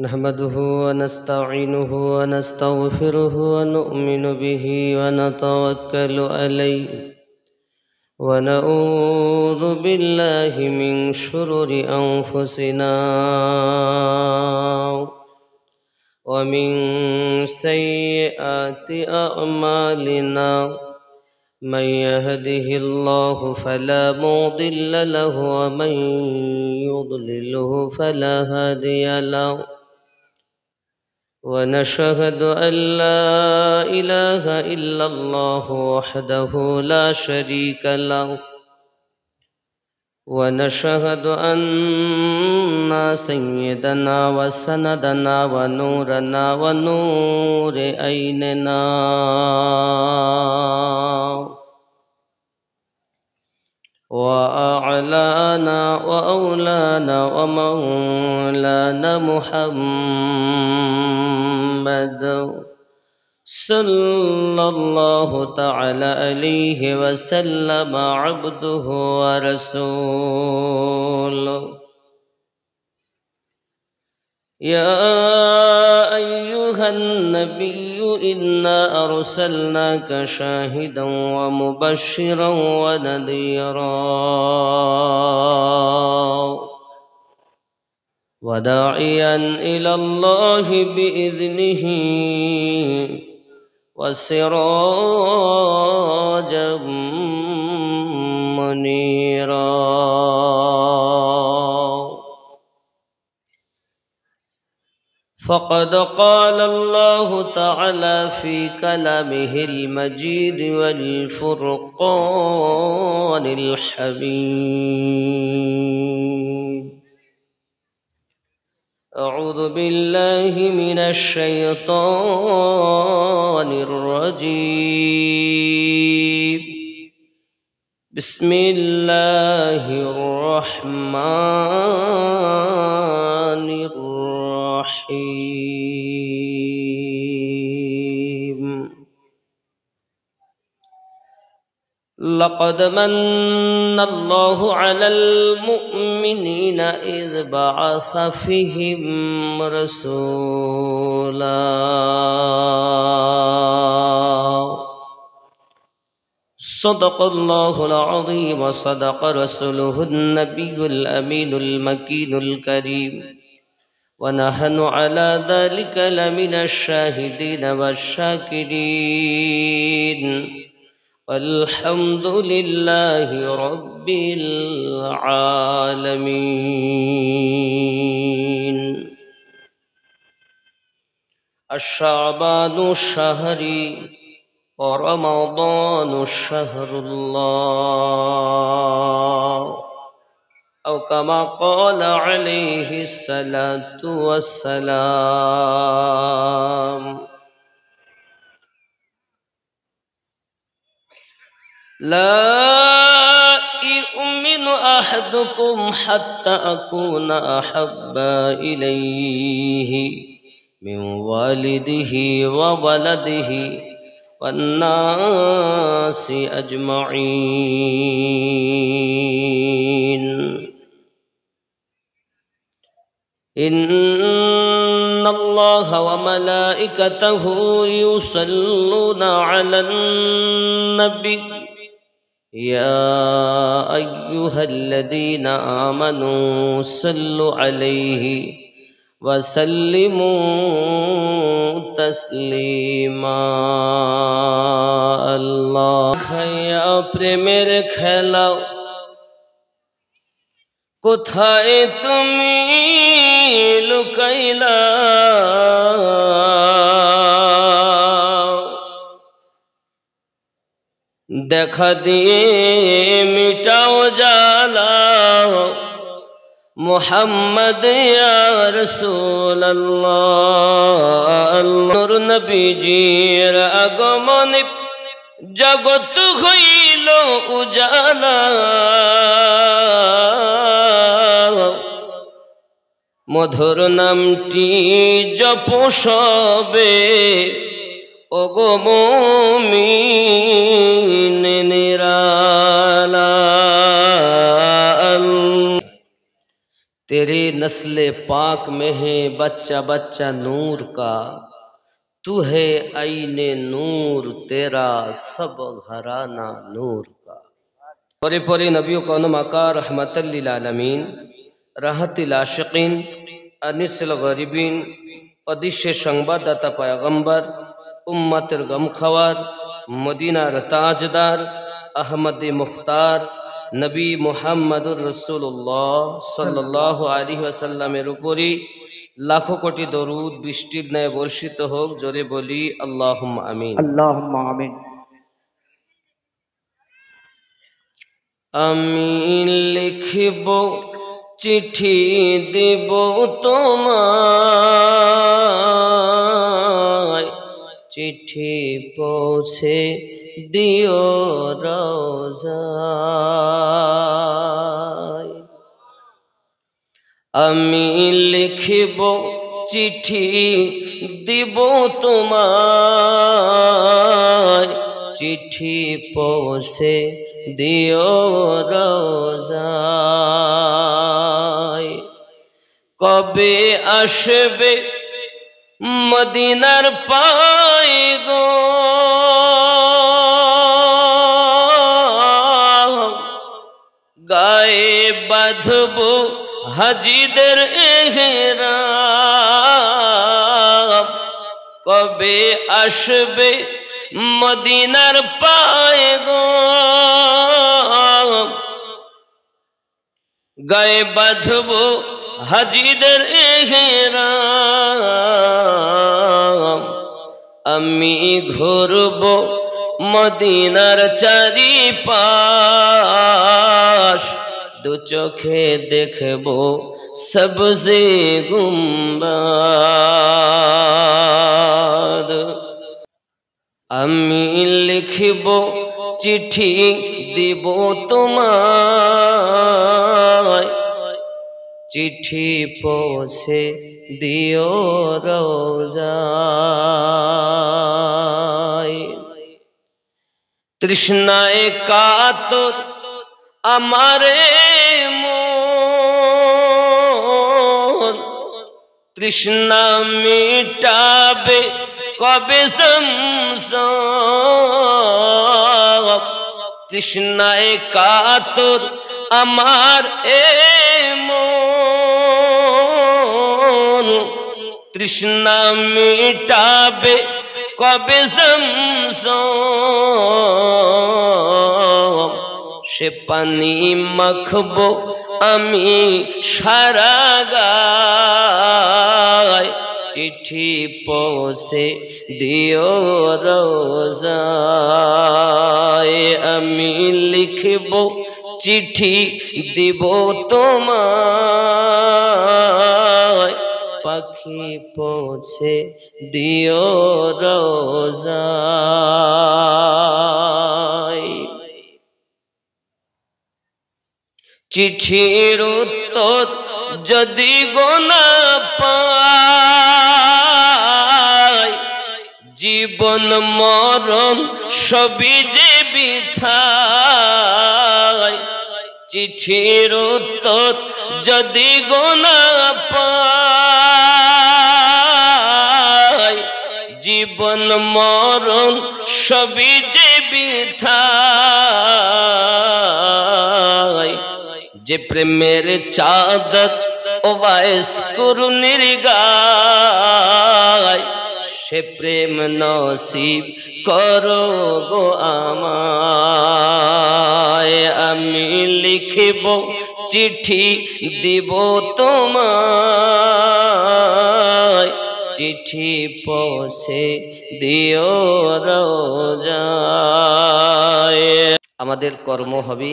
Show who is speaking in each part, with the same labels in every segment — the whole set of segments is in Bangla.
Speaker 1: نحمده ونستعينه ونستغفره ونؤمن به ونتوكل عليه ونعوذ بالله من شرور أنفسنا ومن سيئات أعمالنا من يهده الله فلا مضل له ومن يضلله فلا هادي له ونشهد أن لا إله إلا الله وحده لا شريك له ونشهد أن سيدنا وسندنا ونورنا ونور عيننا وأعلانا وأولانا ومولانا محمد صلى الله تعالى عليه وسلم عبده ورسوله يا أيها النبي إنا أرسلناك شاهدا ومبشرا ونذيرا وداعيا إلى الله بإذنه وسراجا منيرا فقد قال الله تعالى في كلامه المجيد والفرقان الحميد أعوذ بالله من الشيطان الرجيم بسم الله الرحمن الرحيم لقد من الله على المؤمنين إذ بعث فيهم رسولا صدق الله العظيم وصدق رسوله النبي الأمين المكين الكريم ونحن على ذلك لمن الشاهدين والشاكرين والحمد لله رب العالمين الشعبان شهري ورمضان شهر الله أو كما قال عليه الصلاة والسلام لا يؤمن أحدكم حتى أكون أحب إليه من والده وولده والناس أجمعين إن الله وملائكته يصلون على النبي يا أيها الذين آمنوا صلوا عليه وسلموا تسليما الله يا প্রেমের খেলা কোথায় তুমি লুকাইলা দেখা দিয়ে মিটাও জ্বালা মুহাম্মদ ইয়া রাসূলুল্লাহ নূর নবীজির আগমনে জগৎ হইল উজালা মধুর নামটি জপ সবে ওগো মুমিন নিরালা तेरे नस्ले पाक में है बच्चा बच्चा नूर का, तू है आईने नूर तेरा सब घराना नूर का। परे परे नबियों कौन मका रहमतल लिल आलमीन, राहतिल आशिकीन, अनिसल गरीबीन, अदिशे संवाददाता पैगम्बर, उम्मतेर गमखवार, मदीनार ताजदार, अहमद मुख्तार नबी मुहम्मदुर रसूलुल्लाह सल्लल्लाहु अलैहि वसल्लमेर उपरि लाखों कोटी दरूद बृष्टिर न्याय बर्षित होक। जोरे बोली अल्लाहुम्मा आमीन।
Speaker 2: अल्लाहुम्मा आमीन।
Speaker 1: আমি লিখিব চিঠি দিব তোমায়, চিঠি পৌঁছে দিও রওজায়। আমি লিখিব চিঠি দিব তোমায়, চিঠি পৌঁছে দিও রওজায়। কবে আসবে মদিনার পায় গো, গায়ে বাঁধব হাজিদের এহরাম। কবে আসবে মদিনার পায় গো, গায়ে বাঁধব হাজিদের এহরাম। আমি ঘুরব মদিনার চারিপাশ, দু চোখে দেখব সবজে গুম্বাদ। আমি লিখিব চিঠি দিব তোমায়, চিঠি পৌঁছে দিও রওজায়। তৃষ্ণায় কাতর আমারে মন, তৃষ্ণা মিটাবে কবে সমসম। তৃষ্ণায় কাতর আমার এ মন, তৃষ্ণা মিটাবে কবে সমসম। সে পানি মাখবো আমি সারা গায়, চিঠি পৌঁছে দিও রওজায়। আমি লিখব চিঠি দিব তোমায়, পাখি পৌঁছে দিও রওজায়। চিঠির উত্তর যদি গোনা পাই, জীবন মরণ সবই যে বৃথায়। চিঠির উত্তর যদি গোনা পাই, জীবন মরণ সবই যে বৃথায়। যে প্রেমের চাদর ওয়াইস কুরুনির গায়, সে প্রেম নসিব করো গো আমায়। আমি লিখিব চিঠি দিব তোমায়, চিঠি পৌঁছে দিও রওজায়। আমাদের কর্ম হবে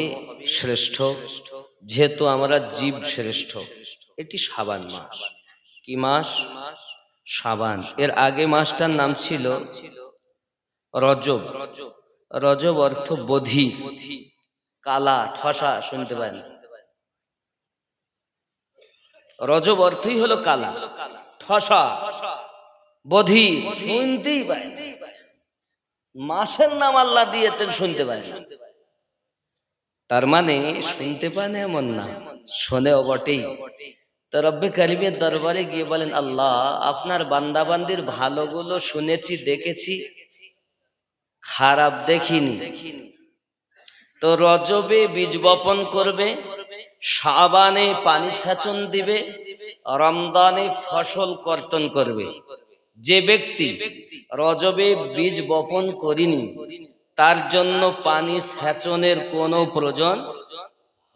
Speaker 1: শ্রেষ্ঠ, যেহেতু আমরা জীব শ্রেষ্ঠ। এটি শাবান মাস। কি মাস? শাবান। এর আগে মাসটার নাম ছিল রজব। রজব অর্থ বধি, কালা, ঠসা। শুনতে পারেন? রজব অর্থই হলো কালা, ঠসা, বধি। শুনতেই পারেন। মাসের নাম আল্লাহ দিয়েছেন, শুনতে পারেন। তার মানে শুনতে পান এমন না, শোনেও বটেই। তো রব্বে কারিমের দরবারে গিয়ে বলেন, আল্লাহ আপনার বান্দাবান্দির ভালোগুলো শুনেছি, দেখেছি, খারাপ দেখিনি। তো রজবে বীজ বপন করবে, শাবানে পানি সেচন দিবে, রমজানে ফসল কর্তন করবে। যে ব্যক্তি রজবে বীজ বপন করেনি তার জন্য পানি সেচনের কোনো প্রয়োজন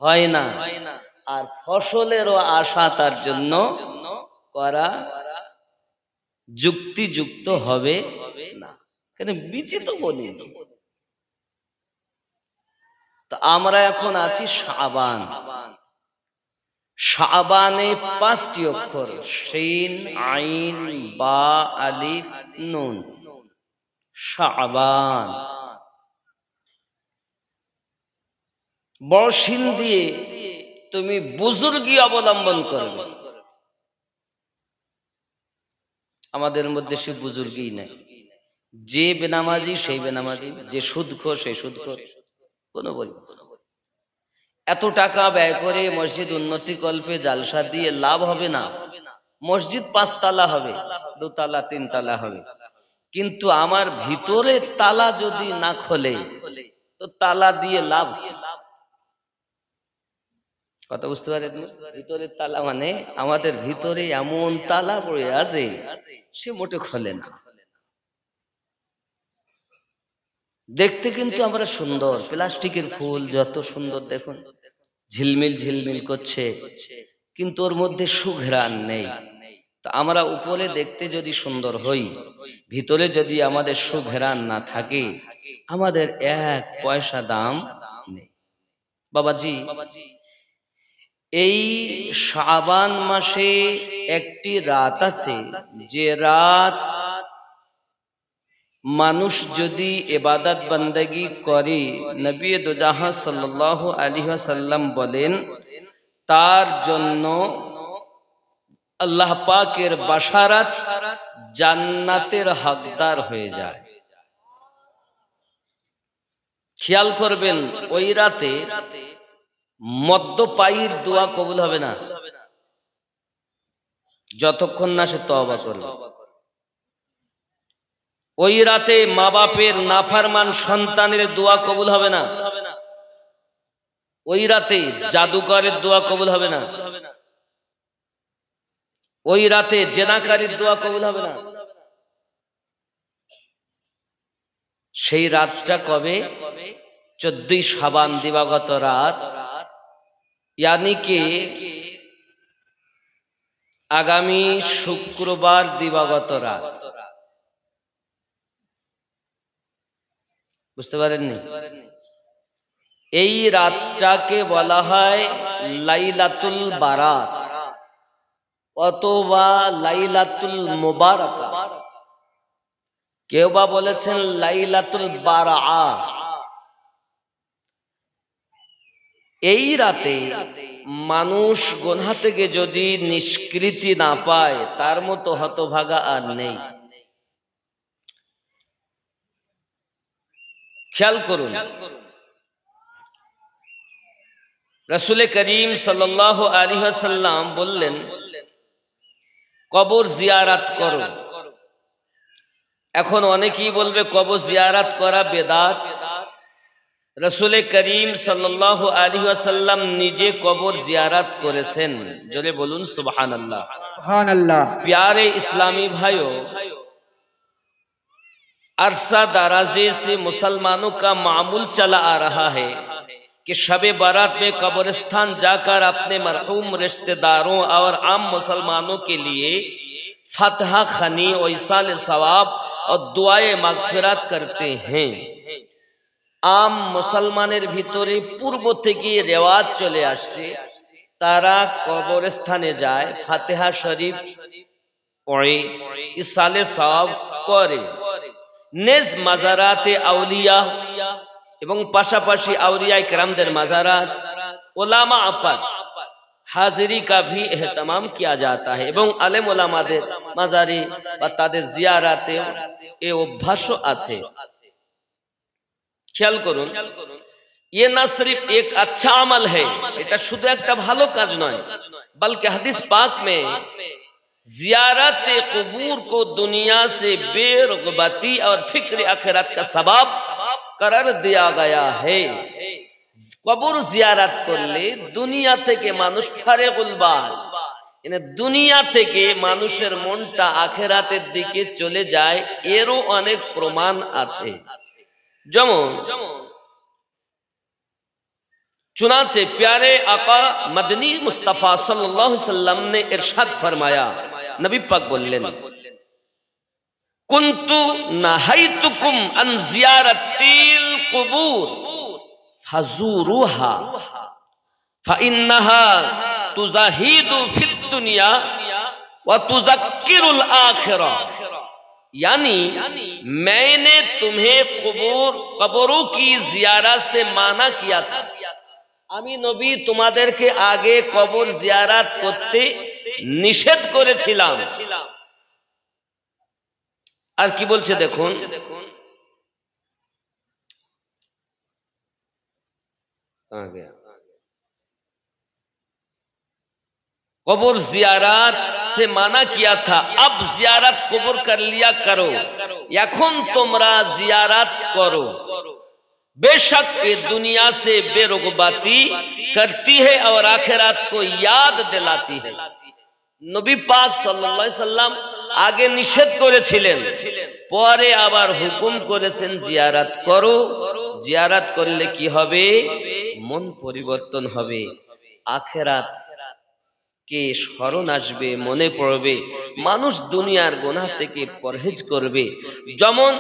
Speaker 1: হয় না, আর ফসলেরও আশা তার জন্য করা যুক্তিযুক্ত হবে না, কেন বীজই তো বলিনি। তো আমরা এখন আছি শাবান। শাবানে 5টি অক্ষর, শিন, আইন, বা, আলিফ, নুন। শাবান বড় শিন দিয়ে তুমি বুজুর্গি অবলম্বন করবে। আমাদের মধ্যে সে বুজুর্গই নাই। যে বেনামাজি সেই বেনামাজি, যে সুদখোর সেই সুদখোর, কোনো বলি। এত টাকা ব্যয় করে মসজিদ উন্নতি কল্পে জালসা দিয়ে লাভ হবে না। মসজিদ 5 তালা হবে, 2 তালা 3 তালা হবে, কিন্তু আমার ভিতরে তালা যদি না খোলে তো তালা দিয়ে লাভ। কথা বুঝতে পারেন? ভিতরের তালা মানে আমাদের ভিতরে এমন তালা পড়ে আছে সে মোটে খোলে না। দেখতে কিন্তু আমরা সুন্দর, প্লাস্টিকের ফুল যত সুন্দর দেখুন, ঝিলমিল ঝিলমিল করছে, কিন্তু ওর মধ্যে সুঘ্রাণ নেই। তো আমরা উপরে দেখতে যদি সুন্দর হই, ভিতরে যদি আমাদের সুঘ্রাণ না থাকে, আমাদের 1 পয়সা দাম নেই। বাবাজি, এই শাবান মাসে একটি রাত আছে, যে রাত মানুষ যদি ইবাদত বন্দেগি করে, নবী দুজাহান সাল্লাল্লাহু আলাইহি ওয়াসাল্লাম বলেন, তার জন্য আল্লাহ পাকের বাশারাত জান্নাতের হকদার হয়ে যায়। খেয়াল করবেন, ওই রাতে মদ্যপায়ীর দোয়া কবুল হবে না যতক্ষণ না সে তওবা করবে। ওই রাতে মা বাপের নাফরমান সন্তানের দোয়া কবুল হবে না। ওই রাতে জাদুকরের দোয়া কবুল হবে না। ওই রাতে জেনাকারীর দোয়া কবুল হবে না। সেই রাতটা কবে? 14ই শাবান দিবাগত রাত, यानी कि আগামী শুক্রবার দিবাগত রাত। বুঝতে পারেননি? এই রাতটাকে বলা হয় লাইলাতুল বারাত অথবা লাইলাতুল মুবারাকা। কেউ বা বলেছেন লাইলাতুল বারআ। এই রাতে মানুষ গুনাহ থেকে যদি নিষ্কৃতি না পায়, তার মতো হতভাগা আর নেই। খেয়াল করুন, রাসূল করিম সাল্লাল্লাহু আলাইহি ওয়াসাল্লাম বললেন, কবর জিয়ারত করো। এখন অনেকেই বলবে কবর জিয়ারত করা বেদাত। রাসূল করিম সাল্লাল্লাহু আলাইহি ওয়াসাল্লাম নিজে কবর জিয়ারত করেছেন। জোরে বলুন সুবহানাল্লাহ।
Speaker 2: सुभान
Speaker 1: प्यारे इस्लामी भाइयों, अरसा दराजे से मुसलमानों का मामूल चला आ रहा है कि शब बारात में कब्रिस्तान जाकर अपने मरहूम रिश्तेदारों और आम मुसलमानों के लिए फतह खनी और इसाल सवाब और दुआए मगफिरत करते हैं। आम मुसलमानेर भितरे पूर्व থেকে রেওয়াজ চলে আসছে, তারা কবরস্থানে যায়, ফাতিহা শরীফ পড়ে, ইসালে সওয়াব করে, নেজ মাজারাতে আউলিয়া এবং পাশাপাশি আউলিয়ায়ে কেরামদের মাজারাত, উলামা আপাত হাজিরি का भी एहतमाम किया जाता है এবং আলেম ওলামাদের মাজারে বা তাদের জিয়ারাতে এই অভ্যাসও আছে। খেয়াল করুন, ये ना सिर्फ एक अच्छा अमल है, এটা শুধু একটা ভালো কাজ নয়, बल्कि हदीस पाक में जियारत कबूर को दुनिया से बेरगबती और फिक्र आखिरत का सबब करार दिया गया है। कबूर जियारत करले दुनिया থেকে মানুষ ফারেগুল বাল, মানে দুনিয়া থেকে মানুষের মনটা আখিরাতের দিকে চলে যায়, এরও অনেক প্রমাণ আছে। যেমন चुनाचे प्यारे आका मदनी मुस्तफा सल्लल्लाहु अलैहि वसल्लम ने इरशाद फरमाया, नबी पाक बोलें, कुन्तु नहाइतुकुम अन ज़ियारतिल कुबूर फज़ूरुहा फ़इन्नहा तुज़ाहिदु फ़िद दुनिया व तुज़क्किरुल आखिरा। यानी मैंने तुम्हें कब्रों की ज़ियारत से माना किया था। আমি নবী তোমাদেরকে আগে কবর জিয়ারত করতে নিষেধ করেছিলাম। আর কি বলছে দেখুন, कब्र जियारत से माना किया था, अब जियारत कब्र कर लिया करो, এখন তোমরা জিয়ারত করো। बेशक ये दुनिया से बेरुगबाती करती है और आखिरत को याद दिलाती है। नबी पाक सल्लल्लाहु अलैहि वसल्लम आगे निषेध করেছিলেন, পরে আবার হুকুম করেছেন জিয়ারত করো। জিয়ারত করলে কি হবে? মন পরিবর্তন হবে, আখিরাত কে স্মরণ আসবে, মনে পড়বে, মানুষ দুনিয়ার গুনাহ থেকে পরহেজ করবে। যেমন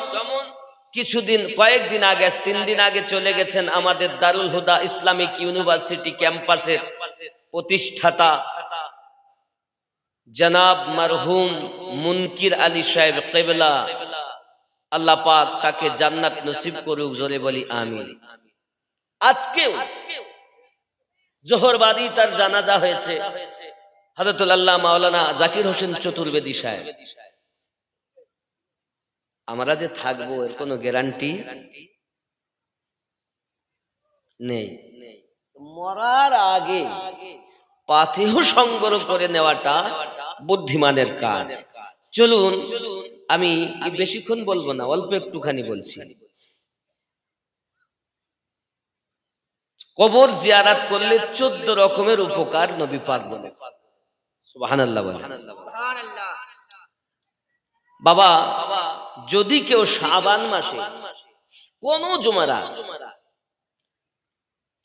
Speaker 1: কিছুদিন কয়েকদিন আগে 3 দিন আগে চলে গেছেন আমাদের দারুল হুদা ইসলামিক ইউনিভার্সিটি ক্যাম্পাসের প্রতিষ্ঠাতা জনাব মরহুম মুনকির আলী সাহেব কিবলা, আল্লাহ পাক তাকে জান্নাত নসিব করুক, জোরে বলি আমিন। আজকেও জোহরবাদী তার জানাজা হয়েছে, হযরতুল আল্লাহ মাওলানা জাকির হোসেন চতুর্বেদী সাহেব। আমরা যে থাকবো এর কোনো গ্যারান্টি নেই। মরার আগে পাথেহ সংগ্রহ করে নেওয়াটা বুদ্ধিমানের কাজ। চলুন, আমি বেশিক্ষণ বলবো না, অল্প একটুখানি বলছি। কবর জিয়ারত করলে 14 রকমের উপকার নবী পাক বলে। সুবহানাল্লাহ বলেন। বাবা, যদি কেউ শাবান মাসে কোন জুমারাত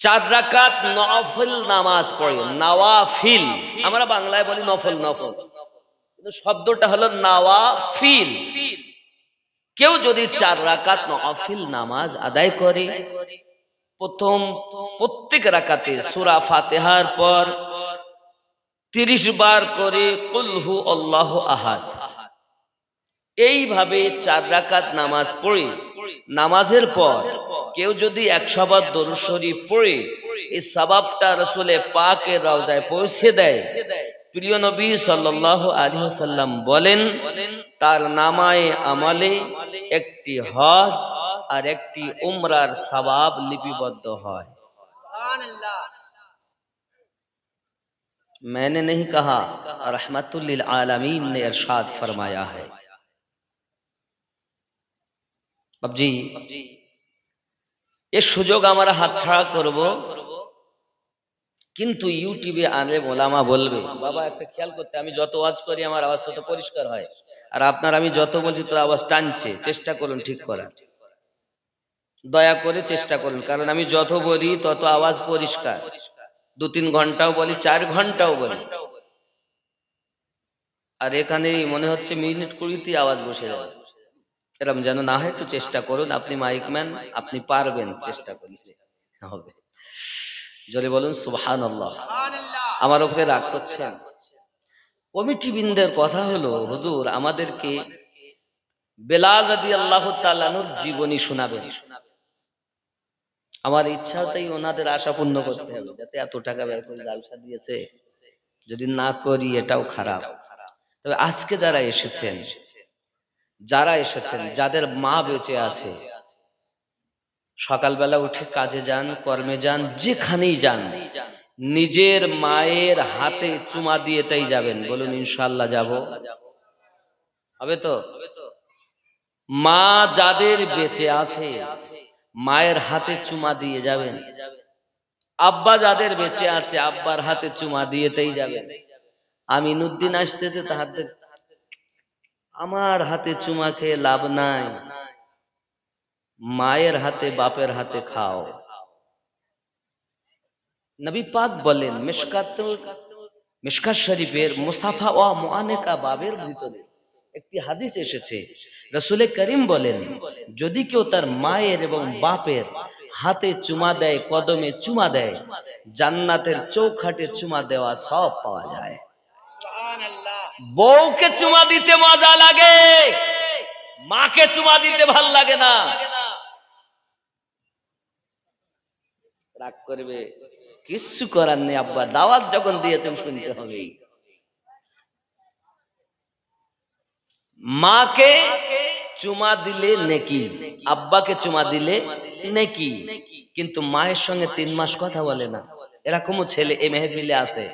Speaker 1: 4 রাকাত নফল নামাজ পড়ে, নওয়াফিল, আমরা বাংলায় বলি নফল, নফল কিন্তু শব্দটা হলো নওয়াফিল। কেউ যদি 4 রাকাত নফল নামাজ আদায় করে, প্রত্যেক রাকাতে সূরা ফাতিহার পর 30 বার করে কুল হু আল্লাহু আহাদ, এইভাবে 4 রাকাত নামাজ পড়ে নামাজের পর কেউ যদি 100 বার দরুদ শরীফ পড়ে, এই সওয়াবটা রাসূলে পাকের রওজায় পৌঁছে দেয়। প্রিয় নবী সাল্লাল্লাহু আলাইহি ওয়াসাল্লাম বলেন, তার নামায়ে আমলে একটি হজ আর একটি উমরার সওয়াব লিপিবদ্ধ হয়। সুবহানাল্লাহ। मैंने नहीं कहा, रहमतुल लिल आलमीन ने इरशाद फरमाया है। বাবজি, এই সুযোগ আমরা হাতছাড়া করব, কিন্তু ইউটিউবে আলেম ওলামা বলবে, বাবা একটা খেয়াল করতে, আমি যত ওয়াজ করি আমার আওয়াজ তত পরিষ্কার হয়, আর আপনার আমি যত বলছি তো আওয়াজ টানছে, চেষ্টা করুন ঠিক করার, দয়া করে চেষ্টা করুন, কারণ আমি যত বলি তত আওয়াজ পরিষ্কার। 2-3 ঘন্টাও বলি, 4 ঘন্টাও বলি, আর এখানে মনে হচ্ছে মিনিট 20তে আওয়াজ বসে যাবে, এরকম যেন না হয়, একটু চেষ্টা করুন। আপনি মাইকম্যান, আপনি পারবেন, চেষ্টা করলে হবে। জোরে বলুন সুবহানাল্লাহ। আমার উপরে রাগ করছেন? কমিটি বৃন্দের কথা হলো, হুজুর আমাদেরকে বেলাল রাদিয়াল্লাহু তাআলা আনহুর জীবনী শোনাবেন। আমার ইচ্ছা তাই ওনাদের আশা পূর্ণ করতে হবে, যাতে এত টাকা ব্যয় করে জালসা দিয়েছে, যদি না করি এটাও খারাপ। তবে আজকে যারা এসেছেন, যাদের মা বেঁচে আছে, সকালবেলা উঠে কাজে যান, কর্মে যান, যেখানেই যান, নিজের মায়ের হাতে চুমা দিয়ে তাই যাবেন? বলুন ইনশাআল্লাহ যাব। হবে তো? মা যাদের বেঁচে আছে মায়ের হাতে চুমা দিয়ে যাবেন। আব্বা যাদের বেঁচে আছে আব্বার হাতে চুমা দিয়ে তাই যাবেন। আমিনুদ্দিন আসতেছে তাহার আমার হাতে চুমা খেয়ে লাভ নাই, মায়ের হাতে বাপের হাতে খাও। নবী পাক বলেন মিশকাত শরীফের মুসাফা ওয়া মুআনাকা বাবের ভিতরে একটি হাদিস এসেছে, রাসূল করিম বলেন যদি কেউ তার মায়ের এবং বাপের হাতে চুমা দেয়, কদমে চুমা দেয়, জান্নাতের চৌখাটে চুমা দেওয়া সব পাওয়া যায়। বউকে চুমা দিতে মজা লাগে, মাকে চুমা দিতে ভাল লাগে না। রাগ করবে, কিচ্ছু করার নেই, আব্বা দাওয়াত যখন দিয়েছেন শুনতে হবে। মাকে চুমা দিলে নেকি, আব্বাকে চুমা দিলে নেকি, কিন্তু মায়ের সঙ্গে 3 মাস কথা বলে না, এরকমও ছেলে এই মেহফিলে আছে।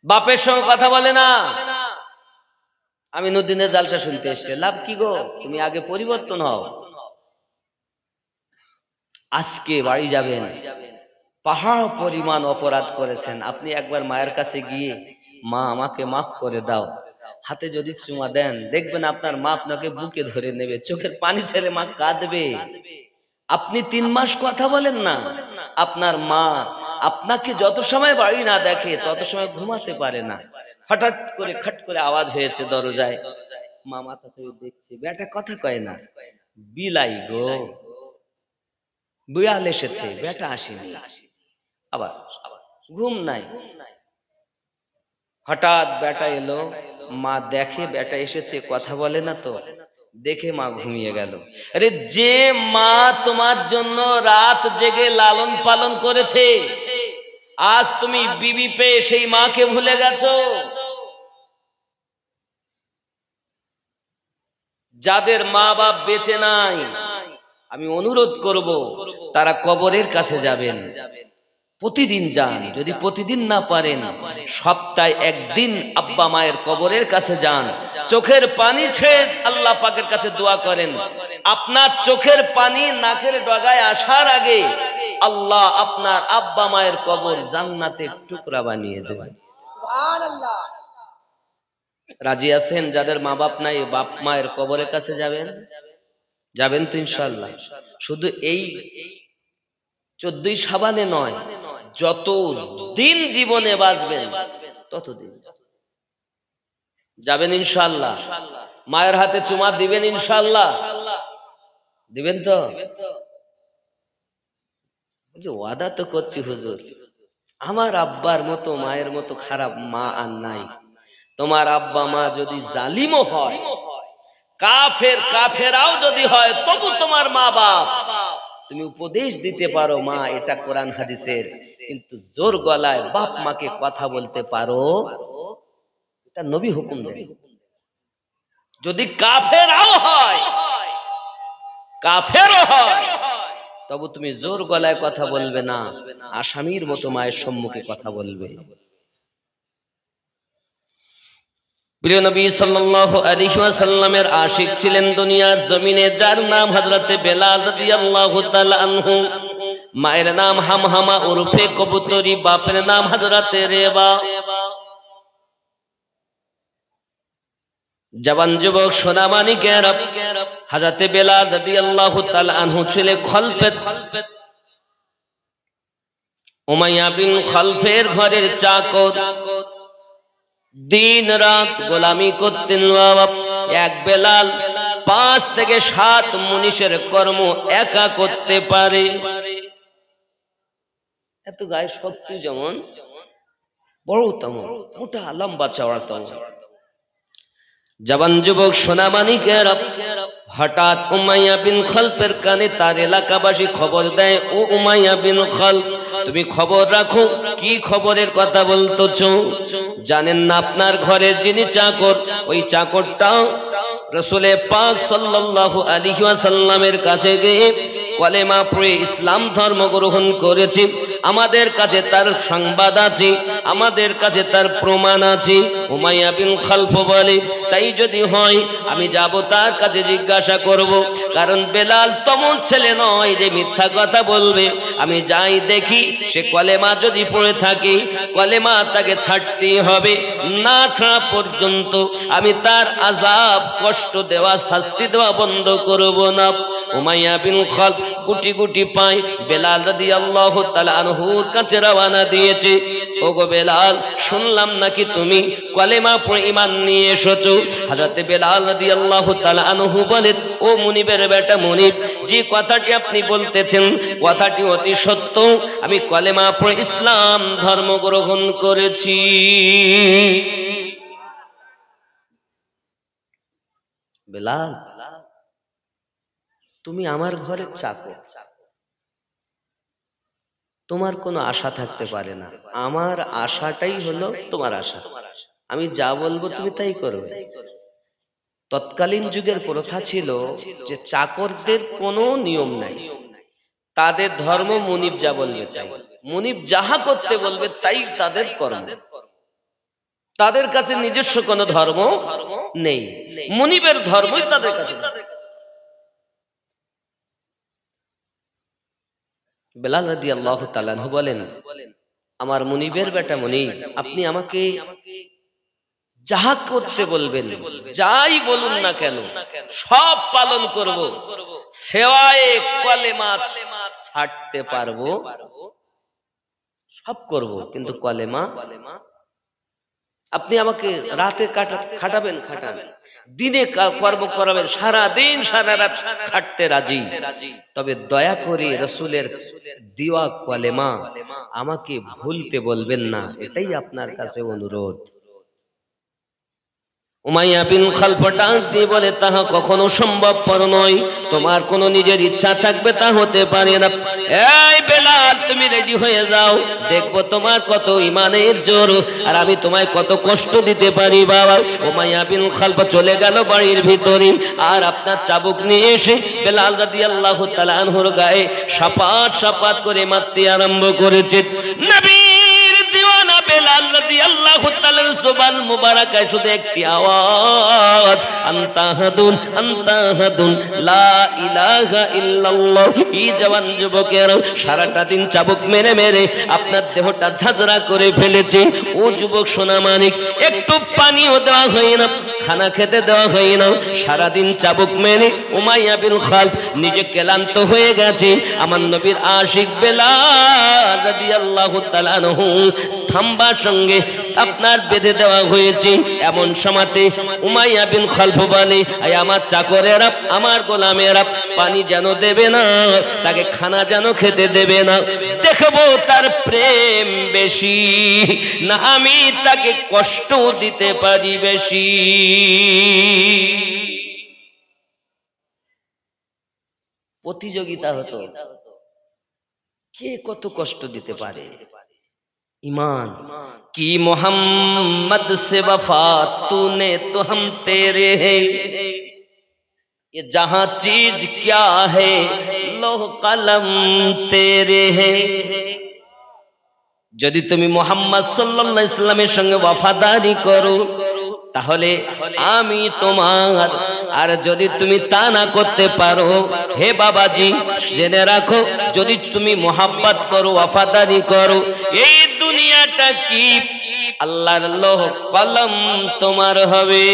Speaker 1: বাপের সঙ্গে কথা বলে না। আমি নদীনের জালসা শুনতে এসছে, লাভ কি গো, তুমি আগে পরিবর্তন হও। আজকে বাড়ি যাবেন, পাহাড় পরিমাণ অপরাধ করেছেন, আপনি একবার মায়ের কাছে গিয়ে মা আমাকে মাফ করে দাও, হাতে যদি চুমা দেন দেখবেন আপনার মা আপনাকে বুকে ধরে নেবে, চোখের পানি ছেড়ে মা কাঁদবে। আপনি 3 মাস কথা বলেন না, আপনার মা আপনাকে যত সময় বাড়ি না দেখে তত সময় ঘুমাতে পারে না। হঠাৎ করে খট করে আওয়াজ হয়েছে দরজায়, মা মাথা থেকে দেখছে, বেটা কথা কয় না, বিলাই গো, বিড়াল এসেছে, বেটা আসেনি, আবার ঘুম নাই। হঠাৎ বেটা এলো, মা দেখে বেটা এসেছে, কথা বলে না তো, দেখে মা ঘুমিয়ে গেল। আরে যে মা তোমার জন্য রাত জেগে লালন পালন করেছে, আজ তুমি বিবি পেয়ে সেই মাকে ভুলে গেছো। যাদের মা বাপ বেঁচে নাই আমি অনুরোধ করব তারা কবরের কাছে যাবেন, প্রতিদিন যান, যদি প্রতিদিন না পারেন সপ্তাহে একদিন আব্বা মায়ের কবরের কাছে যান, চোখের পানি ছেড়ে আল্লাহ পাকের কাছে দোয়া করেন। আপনার চোখের পানি নাকের ডগায় আসার আগে আল্লাহ আপনার আব্বা মায়ের কবর জান্নাতের টুকরা বানিয়ে দেবেন। সুবহানাল্লাহ। রাজি আছেন? যাদের মা বাপ নাই বাপ মায়ের কবরের কাছে যাবেন, যাবেন তো ইনশাআল্লাহ? শুধু এই 14ই শাবানে নয়, যত দিন জীবনে বাঁচবেন ততদিন যাবেন ইনশাআল্লাহ। মায়ের হাতে চুমা দিবেন ইনশাআল্লাহ? দিবেন তো? যে ওয়াদা তো করছি হুজুর, আমার আব্বার মতো মায়ের মতো খারাপ মা আর নাই। তোমার আব্বা মা যদি জালিমও হয়, কাফেরাও যদি হয়, তবু তোমার মা বাপ, তুমি উপদেশ দিতে পারো মা এটা কোরআন হাদিসের, কিন্তু জোর গলায় বাপ মাকে কথা বলতে পারো, এটা নবী হুকুম দেন। যদি কাফেরও হয় তবু তুমি জোর গলায় কথা বলবে না, আসামির মতো মায়ের সম্মুখে কথা বলবে। প্রিয় নবী সাল্লাল্লাহু আলাইহি ওয়াসাল্লামের আশিক ছিলেন দুনিয়ার জমিনে, যার নাম হযরত বেলাল রাদিয়াল্লাহু তাআলা আনহু। মায়ের নাম হামহামা উরফে কবুতরি, বাপের নাম হযরত রেবা। জওয়ান যুবক সোনামানিকেরা, হযরত বেলাল রাদিয়াল্লাহু তাআলা আনহু ছিলেন খলফের উমাইয়া বিন খলফের ঘরের চাকর, দিন রাত গোলামি করতেন। এক বেলাল 5 থেকে 7 মুনিশের কর্ম একা করতে পারে। এত গায়ে শক্তি, যেমন বড় তেমন মোটা, লম্বা চওড়া তেমন। জওয়ান যুবক সোনামানিকেরা, হঠাৎ উমাইয়া বিন খলফের কানে তার এলাকাবাসী খবর দেয়, ও উমাইয়া বিন খলফ, তুমি খবর রাখো। কি খবরের কথা বলতেছো? জানেন না আপনার ঘরের যিনি চাকর, ওই চাকরটা রাসূলে পাক সাল্লাল্লাহু আলাইহি ওয়াসাল্লামের কাছে গিয়ে কলেমা পড়ে ইসলাম ধর্ম গ্রহণ করেছে, আমাদের কাছে তার সংবাদ আছে, আমাদের কাছে তার প্রমাণ আছে। উমাইয়া বিন খালফ বলে, তাই যদি হয় আমি যাব তার কাছে জিজ্ঞাসা করব, কারণ বেলাল তেমন ছেলে নয় যে মিথ্যা কথা বলবে। আমি যাই দেখি সে কলেমা যদি পড়ে থাকে, কলেমা তাকে ছাড়তেই হবে, না ছাড়া পর্যন্ত আমি তার আযাব, কষ্ট দেওয়া, শাস্তি দেওয়া বন্ধ করব না। উমাইয়া বিন খালফ গুটি গুটি পায় বেলাল রাদিয়াল্লাহু তাআলা আনহুর কাছে রওনা দিয়েছে। ওগো বেলাল, শুনলাম নাকি তুমি কলেমা পড়ে ঈমান নিয়ে এসেছো। হযরত বেলাল রাদিয়াল্লাহু তাআলা আনহু বলেন, ও মুনিবের বেটা মুনিব, যে কথাটি আপনি বলতেছেন কথাটি অতি সত্য। আমি কলেমা পড়ে ইসলাম ধর্ম গ্রহণ করেছি। বেলাল, তুমি আমার ঘরের চাকর, তোমার কোনো আশা থাকতে পারে না, আমার আশাটাই হলো তোমার আশা। আমি যা বলবো তুমি তাই করবে। তৎকালীন যুগের প্রথা ছিল যে চাকরদের কোনো নিয়ম নাই, তাদের ধর্ম মুনিব যা বলবে তাই, মুনিব যাহা করতে বলবে তাই তাদের কর্ম। তাদের কাছে নিজস্ব কোনো ধর্ম নেই, মুনিবের ধর্মই তাদের কাছে। বেলাল রাদিয়াল্লাহু তাআলা আনহু বলেন, আমার মুনিবের বেটা মুনিব, আপনি আমাকে যাহা করতে বলবেন, যাই বলুন না কেন, সব পালন করব, সেওয়ায়ে কলেমা ছাড়তে পারবো, সব করব, কিন্তু কলেমা আপনি আমাকে রাতে খাটাবেন, খাটান, দিনে কর্ম করাবেন, সারা দিন সারা রাত খাটতে রাজি, তবে দয়া করে রাসূলের দেওয়া কলেমা আমাকে ভুলতে বলবেন না, এটাই আপনার কাছে অনুরোধ। উমাইয়া বিন খালফ ডাক দিয়ে বলে, তাহা কখনো সম্ভবপর নয়, তোমার কোনো নিজের ইচ্ছা থাকবে তা হতে পারে না। এই বেলাল, তুমি রেডি হয়ে যাও, দেখবো তোমার কত ইমানের জোর, আর আমি তোমায় কত কষ্ট দিতে পারি বাবা। উমাইয়া বিন খালফ চলে গেল বাড়ির ভিতরে, আর আপনার চাবুক নিয়ে এসে বেলাল রাদিয়াল্লাহু তাআলা আনহুর গায়ে সাপাত সাপাত করে মারতে আরম্ভ করেছে। নবীর দিওয়ানা বেলাল রাদিয়াল্লাহু তাআলার জবান মুবারাকায় শুধু একটি আওয়াজ, আনতা হাদুন, আনতা হাদুন, লা ইলাহা ইল্লাল্লাহ। এই জওয়ান যুবকের সারাটা দিন চাবুক মেরে মেরে আপনার দেহটা ঝাঁঝরা করে ফেলেছে। ও যুবক সোনা মানিক, একটু পানিও দেওয়া হয় না, খানা খেতে দেওয়া হয় না, সারাদিন চাবুক মেরে উমাইয়া বিন খালফ নিজে ক্লান্ত হয়ে গেছে। আমার নবীর আশিক বেলাল রাদিয়াল্লাহু তাআলা আনহু থাম্বার সঙ্গে আপনার বেঁধে দেওয়া হয়েছে। এমন সময়তে উমাইয়া বিন খালফ বলে, আমার চাকরেরা, আমার গোলামেরা পানি যেন দেবে না, তাকে খানা যেন খেতে দেবে না, দেখবো তার প্রেম বেশি না আমি তাকে কষ্ট দিতে পারি বেশি। প্রতিযোগিতা হতো, কে কত কষ্ট দিতে পারে। ईमान की मोहम्मद से वफा तूने तो हम तेरे हैं, ये जहां चीज क्या है लोह कलम तेरे हैं। যদি তুমি মুহাম্মদ সাল্লাল্লাহু আলাইহি সাল্লামের সঙ্গে ওয়াফাদারি করো তাহলে আমি তোমার, আর যদি তুমি তা না করতে পারো, হে বাবাজি জেনে রাখো, যদি তুমি মোহাব্বত করো, ওয়াফাদারি করো, এই দুনিয়াটা কি আল্লাহর লোহ কলম তোমার হবে।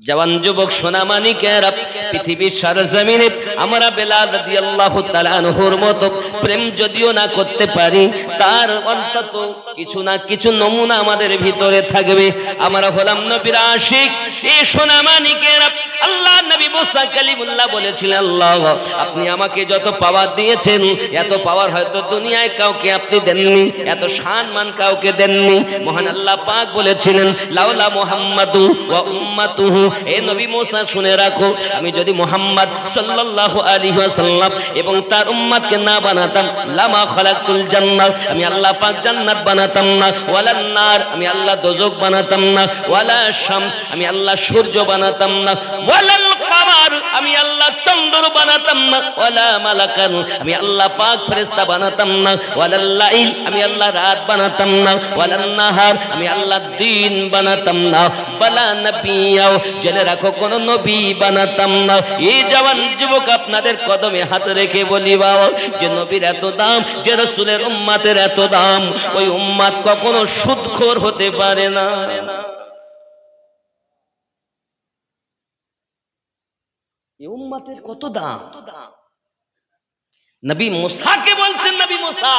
Speaker 1: জওয়ান যুবক সোনামানিকেরা, পৃথিবীর সরজমিনে আমরা বেলাল রাদিয়াল্লাহু তাআলা আনহুর মতো প্রেম যদিও না করতে পারি, তার অন্তত কিছু না কিছু নমুনা আমাদের ভিতরে থাকবে। আমরা হলাম নবীর আশিক। এই সোনামানিকেরা, আল্লাহ নবী মুসা কালিমুল্লাহ বলেছিলেন, আল্লাহ আপনি আমাকে যত পাওয়ার দিয়েছেন, এত পাওয়ার হয়তো দুনিয়ায় কাউকে আপনি দেননি, এত সম্মান কাউকে দেননি। মহান আল্লাহ পাক বলেছিলেন, লাউলা মুহাম্মাদু ওয়া উম্মাতুহু, এ নবী মুসা শুনে রাখো, আমি যদি মুহাম্মদ সাল্লাল্লাহু আলাইহি ওয়াসাল্লাম এবং তার উম্মতকে না বানাতাম, লামা খালাকতুল জান্নাহ, আমি আল্লাহ পাক জান্নাত বানাতাম না, ওয়ালান নার, আমি আল্লাহ দোজখ বানাতাম না, ওয়ালা শামস, আমি আল্লাহ সূর্য বানাতাম না, ওয়ালাল আমার আমি আল্লাহ চন্দ্র বানাতাম না, ওয়ালা মালাকান আমি আল্লাহ পাক ফেরেশতা বানাতাম না, ওয়ালাল লাইল আমি আল্লাহ রাত বানাতাম না, ওয়ালান নাহার আমি আল্লাহ দিন বানাতাম না, ওয়ালা নবিয়্যাও জেনে রাখো কোন নবী বানাতাম না। এই জওয়ান যুবক আপনাদের কদমে হাত রেখে বলি বাবা, যে নবীর এত দাম, যে রাসূলের উম্মতের এত দাম, ওই উম্মত কখনো সুদখোর হতে পারে না। এই উম্মতের কত দাম। নবী মুসাকে বলছেন, নবী মুসা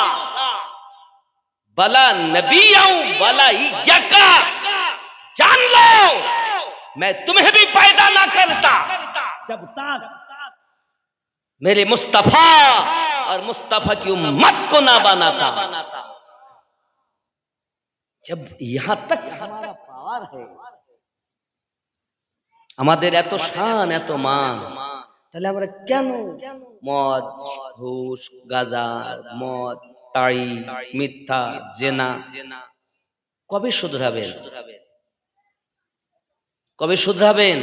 Speaker 1: বলা নবিয়াও বলা ইয়াকা, जान लो मैं तुम्हें भी पैदा ना करता जब तक मेरे मुस्तफा और मुस्तफा की उम्मत को ना बनाता। जब यहां तक हमारा पावर है, আমাদের এত শান এত মান, তাহলে আমরা কেন মদ ঘুষ গাঁজা মদ তাড়ি মিথ্যা জেনা কবে শুধরাবেন? কবে শুধরাবেন?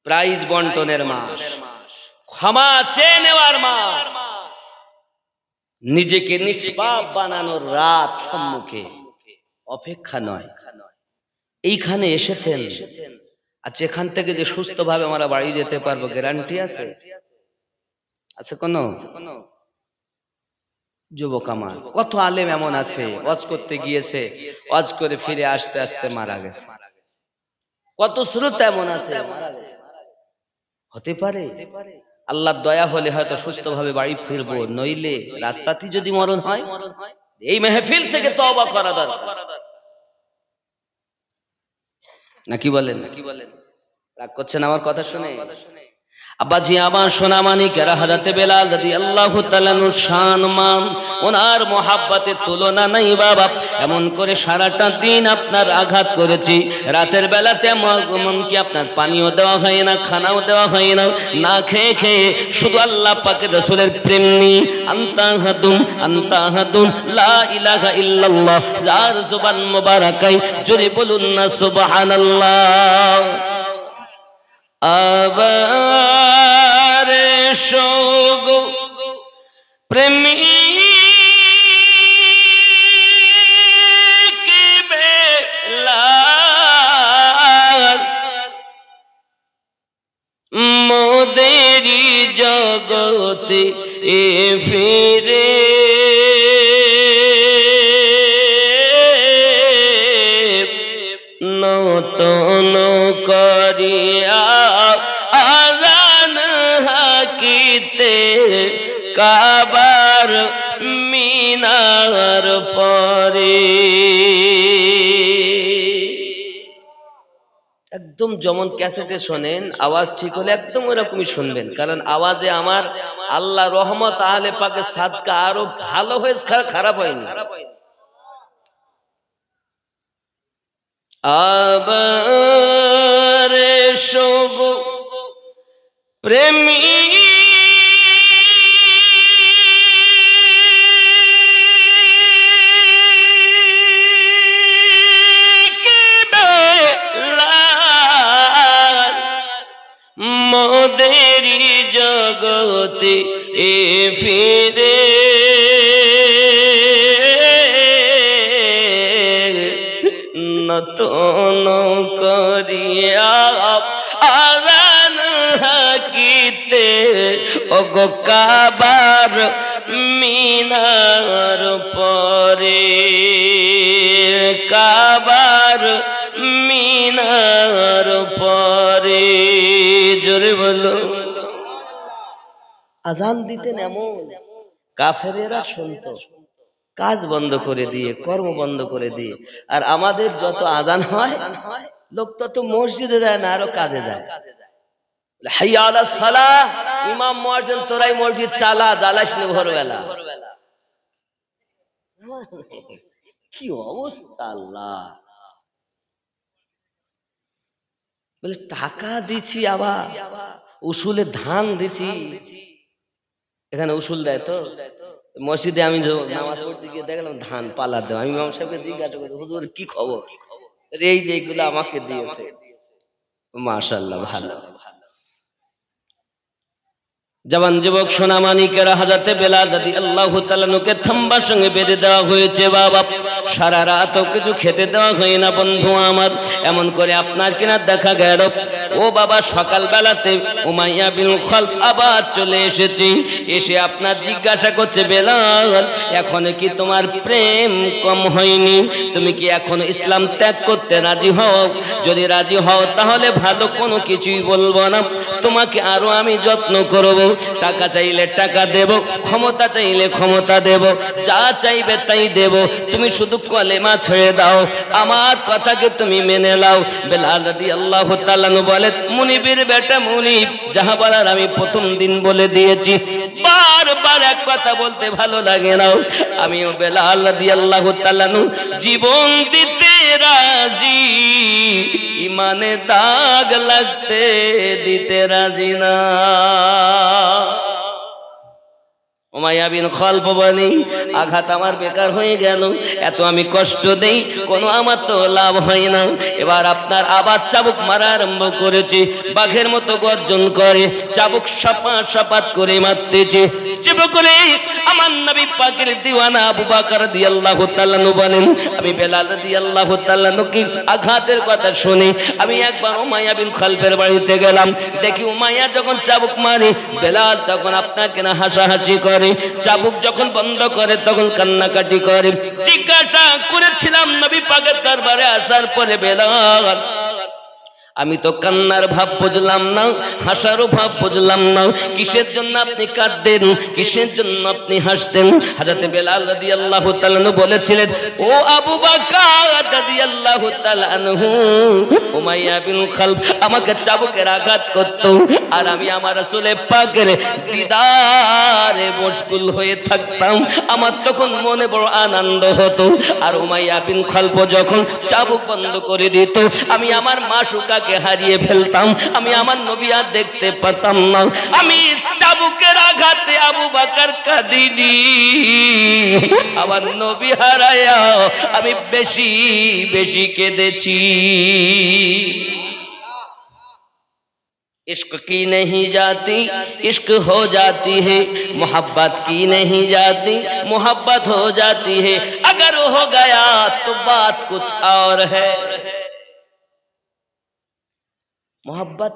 Speaker 1: প্রাইজ বন্টনের মাস, ক্ষমা চেয়ে নেওয়ার মাস, নিজেকে নিষ্পাপ বানানোর রাত সম্মুখে, অপেক্ষা নয়। এইখানে এসেছেন, আচ্ছা এখান থেকে যে সুস্থভাবে আমরা বাড়ি যেতে পারবো গ্যারান্টি আছে? আছে কোন? যুবক আমার কত আলেম এমন আছে ওয়াজ করতে গিয়েছে, ওয়াজ করে ফিরে আসতে আসতে মারা গেছে। কত শ্রোতা এমন আছে মারা গেছে। হতে পারে আল্লাহর দয়া হলে হয়তো সুস্থভাবে বাড়ি ফিরবো, নইলে রাস্তাতেই যদি মরণ হয়। এই মেহফিল থেকে তওবা করা দরকার, নাকি বলেন? রাগ করছেন আমার কথা শুনে? আব্বাজি আমার সোনা মানিকেরা, হযরতে বেলাল রাদিয়াল্লাহু তাআলা আনহু শান মান, ওনার মহাব্বতের তুলনা নাই বাবা। এমন করে সারাটা দিন আপনার আঘাত করেছি, রাতের বেলাতে এমনকি আপনার পানিও দেওয়া হয় না, খানাও দেওয়া হয় না, না খেয়ে খেয়ে শুধু আল্লাহ পাকের রাসূলের প্রেম নিয়ে আনতা হাদুন লা ইলাহা ইল্লাল্লাহ, যার জবান মোবারকায় জোরে বলুন না সুবহানাল্লাহ। আবার শোগো প্রেমী কি বেলাল, মোদেরি জগতে এ ফিরে নতুন করিয়া আযান হাকিতে কাবার মিনার পরে। একদম যেমন ক্যাসেটে শোনেন, আওয়াজ ঠিক হলে একদম ওরকমই শুনবেন, কারণ আওয়াজে আমার আল্লাহ রহমত আহলে পাকের সাদকা আরো ভালো হয়েছে, খারাপ হয়নি। আবার শোগো প্রেমী কি বেলাল, মোদেরি জগতে এ ফিরে নতুন করিয়া আযান হাকিতে ওগো কাবার মিনার পরে, কাবার মিনার পরে। জোরে বলো। আযান দিতেন এমন, কাফেরেরা শুনতো, কাজ বন্ধ করে দিয়ে, কর্ম বন্ধ করে দিয়ে। আর আমাদের যত আযান হয় লোক তত মসজিদে যায় না, আরো কাজে যায়। হাইয়া আলাস সালাহ, ইমাম মুয়াজ্জিন তোরাই মসজিদ চালা, জ্বালাস না ভোরবেলা। কি অবস্থা! আল্লাহ বলে টাকা দিছি, আবার উসুলে ধান দিছি। এখানে উসুল দেয় তো মসজিদে, আমি নামাজ পড়তে গিয়ে দেখলাম ধান পালা দেওয়া। আমি ইমাম সাহেবকে জিজ্ঞাসা করি, হুজুর কি খবর? এই যে এইগুলো আমাকে দিয়েছে। মাশাআল্লাহ, ভালো। জওয়ান যুবক সোনামানিকেরা হযরতে বেলাল রাদিয়াল্লাহু তাআলা নুকে থাম্বার সঙ্গে বেঁধে দেওয়া হয়েছে। বাবা সারা রাতও কিছু খেতে দেওয়া হয় না বন্ধু আমার। এমন করে আপনার কিনা দেখা গেল ও বাবা সকাল বেলাতে উমাইয়া বিন খালফ আবার চলে এসেছে। এসে আপনার জিজ্ঞাসা করছে, বেলাল এখনো কি তোমার প্রেম কম হয়নি? তুমি কি এখনো ইসলাম ত্যাগ করতে রাজি হও? যদি রাজি হও তাহলে ভালো কোনো কিছুই বলবো না, তোমাকে আরো আমি যত্ন করব। টাকা চাইলে টাকা দেব, ক্ষমতা চাইলে ক্ষমতা দেব, যা চাইবে তাই দেব। তুমি শুধু কলেমা ছেড়ে দাও, আমার কথাকে তুমি মেনে নাও। বেলাল রাদিয়াল্লাহু তাআলা বলে, মুনিবের বেটা মুনিব, যাহা বলার আমি প্রথম দিন বলে দিয়েছি, বারবার এক কথা বলতে ভালো লাগে না। আমিও বেলাল রাদিয়াল্লাহু তাআলা জীবন দিতে রাজি, ইমানে দাগ লাগতে দিতে রাজি না। উমাইয়া বিন খালফ বলে, আঘাত আমার বেকার হয়ে গেল, এত আমি কষ্ট দেই, কোনো আমার তো লাভ হয় না। এবার আপনার আবার চাবুক মারা আরম্ভ করেছে, বাঘের মতো গর্জন করে চাবুক সাপাত সাপাত করে মারতেছে। চেপে করে আমার নবী পাকের দিওয়ানা আবু বকর রাদিয়াল্লাহু তাআলা বলেন, আমি বেলাল রাদিয়াল্লাহু তাআলা কি আঘাতের কথা শুনি আমি একবার উমাইয়া বিন খালফের বাড়িতে গেলাম। দেখি উমাইয়া যখন চাবুক মারে, বেলাল তখন আপনার কেনা হাসাহাসি করে, চাবুক যখন বন্ধ করে তখন কান্নাকাটি করে। জিজ্ঞাসা করেছিলাম নবী পাকের দরবারে আসার পরে, বেলাল আমি তো কান্নার ভাব বুঝলাম না, হাসারও ভাব বুঝলাম না, কিসের জন্য আপনি কাঁদতেন, কিসের জন্য আপনি হাসতেন? হযরত বেলাল রাদিয়াল্লাহু তাআলা বলেছিলেন, ও আবু বকর রাদিয়াল্লাহু তাআলা আনহু, উমাইয়া বিন খালফ আমাকে চাবুকের আঘাত করত, আর আমি আমার রাসূলের পাকের দিদারে মশগুল হয়ে থাকতাম, আমার তখন মনে বড় আনন্দ হতো। আর উমাইয়া বিন খালফ যখন চাবুক বন্ধ করে দিত, আমি আমার মাসুকাকে হারিয়ে ফেলতাম, আমি আমার নবী আর দেখতে পেতাম না। আমি চাবুকের আঘাতে আবু বকর কাঁদিনি, আমার নবী হারায়া আমি বেশি বেশি কেঁদেছি। इश्क की नहीं जाती इश्क हो जाती है, मोहब्बत की नहीं जाती मोहब्बत हो जाती है, अगर हो गया तो बात कुछ और है। मोहब्बत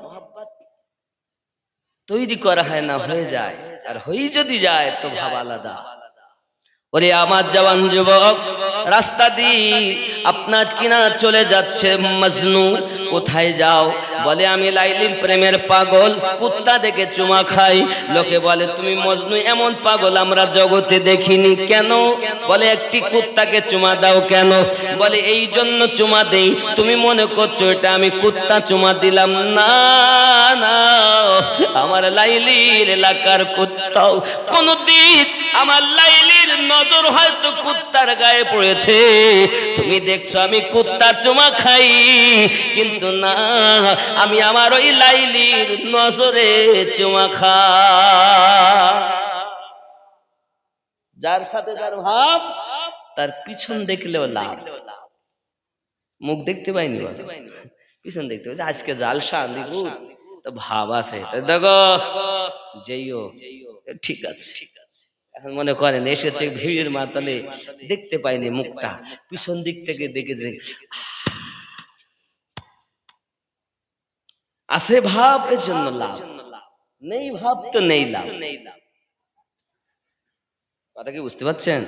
Speaker 1: তৈরি করা হয় না, হয়ে যায়, আর হয়ে যদি যায় তো ভাব আলাদা। ওরে আমার জওয়ান যুবক, রাস্তা দিয়ে আপনার কিনা চলে যাচ্ছে মজনু, কোথায় যাও? বলে আমি লাইলির প্রেমের পাগল, কুত্তা দেখে চুমা খাই। লোকে বলে তুমি মজনু এমন পাগল আমরা জগতে দেখিনি। কেন? বলে একটি কুত্তাকে চুমা দাও কেন? বলে এই জন্য চুমা দেই, তুমি মনে করছো এটা আমি কুত্তা চুমা দিলাম, না না, আমার লাইলির এলাকার কুত্তাও কোনদিন আমার লাইলির নজর হয়তো কুত্তার গায়ে পড়েছে। তুমি দেখছো আমি কুত্তার চুমা খাই, কিন্তু না, আমি আমার ওই লাইলির নজরে চুমা খাই। যার সাথে যার ভাব, তার পিছন দেখলেও লাভ। মুখ দেখতে পাইনি, পিছন দেখতে পাই। আজকে জালসা দিব তো ভাব আছে, দেখো যেইও ঠিক আছে। এখন মনে করেন এসেছে ভিড়ের মাতালে, দেখতে পাইনি মুখটা, পিছন দিক থেকে দেখে যে আছে ভাব, এর জন্য লাভ, নেই ভাব তো নেই লাভ। কথা কি বুঝতে পারছেন?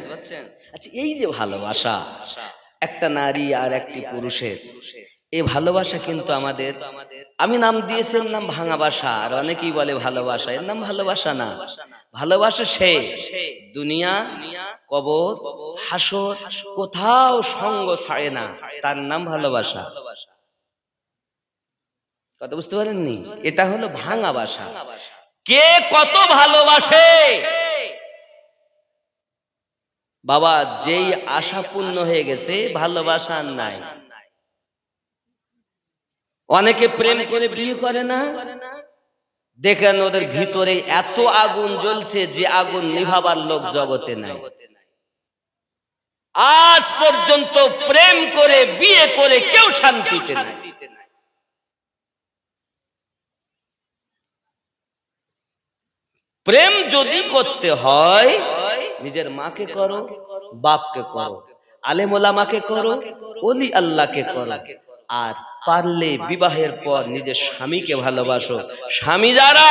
Speaker 1: আচ্ছা, এই যে ভালোবাসা একটা নারী আর একটি পুরুষের, এই ভালোবাসা কিন্তু আমাদের, আমি নাম দিয়েছি নাম ভাঙাবাসা, আর অনেকেই বলে ভালোবাসা, এর নাম ভালোবাসা না। ভালোবাসা সে দুনিয়া, কবর, হাসর, কোথাও সঙ্গ ছাড়ে না, তার নাম ভালোবাসা। কথা বুঝতে পারেননি? এটা হলো ভাঙাবাসা। কে কত ভালোবাসে বাবা, যেই আশা পূর্ণ হয়ে গেছে ভালোবাসা নাই। অনেকে প্রেম করে বিয়ে করে না, দেখেন ওদের ভিতরে এত আগুন জ্বলছে যে আগুন নিভাবার লোক জগতে নাই। আজ পর্যন্ত প্রেম করে বিয়ে করে কেউ শান্তিতে নাই। প্রেম যদি করতে হয় নিজের মাকে করো, বাপকে করো, আলেম ওলামাকে করো, ওলি আল্লাহকে করো, আর পারলে বিবাহের পর নিজের স্বামীকে ভালোবাসো। স্বামী যারা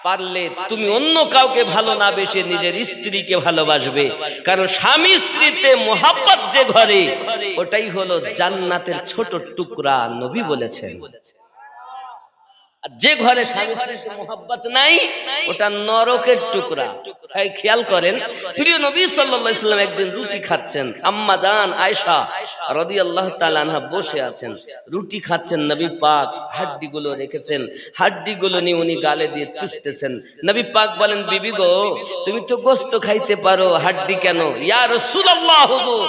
Speaker 1: পারলে তুমি অন্য কাউকে ভালো না বেশে নিজের স্ত্রীকে ভালোবাসবে, কারণ স্বামী স্ত্রীতে মোহাব্বত যে ঘরে, ওটাই হলো জান্নাতের ছোট টুকরা, নবী বলেছেন। যে ঘরে স্বামী স্ত্রীতে মোহাব্বত নাই, ওটা নরকের টুকরা। তাই খেয়াল করেন, প্রিয় নবী সাল্লাল্লাহু আলাইহি ওয়াসাল্লাম একদিন রুটি খাচ্ছেন, আম্মা জান আয়েশা রাদিয়াল্লাহু তাআলা আনহা বসে আছেন, রুটি খাচ্ছেন, নবী পাক হাড্ডিগুলো রেখেছেন, হাড্ডিগুলো নিয়ে উনি গালে দিয়ে চুষতেছেন। নবী পাক বলেন, বিবি গো, তুমি তো গোশত খাইতে পারো, হাড্ডি কেন? ইয়া রাসূলুল্লাহ হুজুর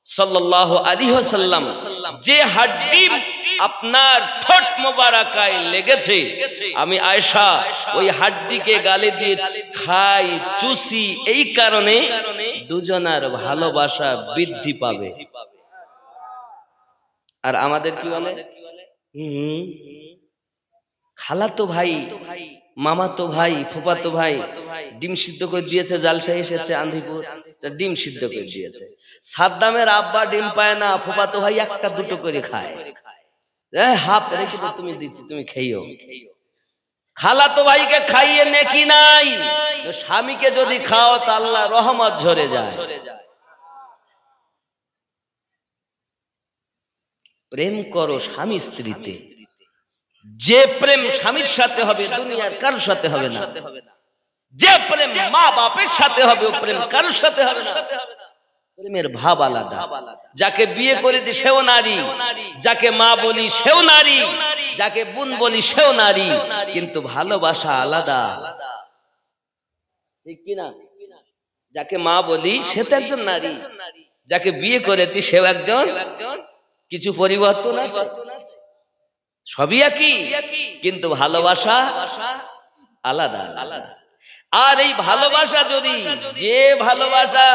Speaker 1: সাল্লাল্লাহু আলাইহি ওয়াসাল্লাম, যে হাড্ডি আপনার ঠোঁট মোবারকায় লেগেছে, আমি আয়েশা ওই হাড্ডিকে গালে দিয়ে খাই, চুষি, এই কারণে দুজনার ভালোবাসা বৃদ্ধি পাবে। আর আমাদের কি বলে, খালাতো ভাই, মামাতো ভাই, ফুফাতো ভাই ডিম সিদ্ধ করে দিয়েছে, জালসায় এসেছে আন্ধিপুর, ডিম সিদ্ধ করে দিয়েছে। সাদ্দামের আব্বা ডিম পায় না, ফুফাতো ভাই একটা দুটো করে খায়, হাফ রেখে তুমি দিচ্ছি, তুমি খেয়েও। খালাতো ভাইকে খাইয়ে নেকি নাই, স্বামীকে যদি খাও তা আল্লাহ রহমত ঝরে যায়। প্রেম করো স্বামী স্ত্রীতে, যে প্রেম স্বামীর সাথে হবে দুনিয়ার কারোর সাথে হবে না, যে প্রেম মা বাপের সাথে হবে ও প্রেম কারোর সাথে হবে না। প্রেমের ভাব আলাদা, যাকে বিয়ে করেছি সেও নারী, যাকে মা বলি সেও নারী, যাকে বোন বলি সেও নারী, কিন্তু ভালোবাসা আলাদা, ঠিক কিনা? যাকে মা বলি সে তো একজন নারী, যাকে বিয়ে করেছি সেও একজন, কিছু পরিবর্তন আছে, সবই একই, কিন্তু ভালোবাসা আলাদা আলাদা। আর এই ভালোবাসা যদি, যে ভালোবাসা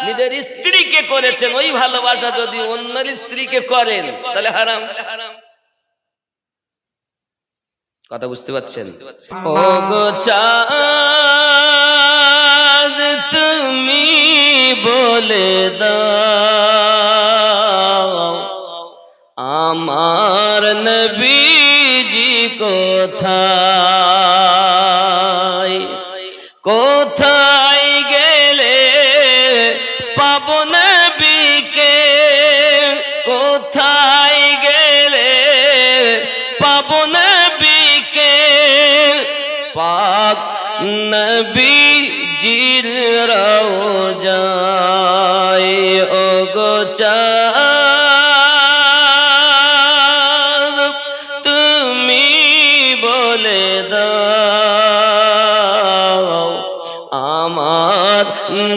Speaker 1: নিজের স্ত্রীকে করেছেন ওই ভালোবাসা যদি অন্যের স্ত্রীকে করেন তাহলে হারাম। কথা বুঝতে পারছেন? ও গো চাঁদ তুমি বলে দাও আমার নবীজি কোথায়, কোথায় গেলে পাবো নবীকে, কোথায় গেলে পাবো নবীকে, পাক নবীজির রওজায়। ও গো চাঁদ তুমি বলে দাও আমার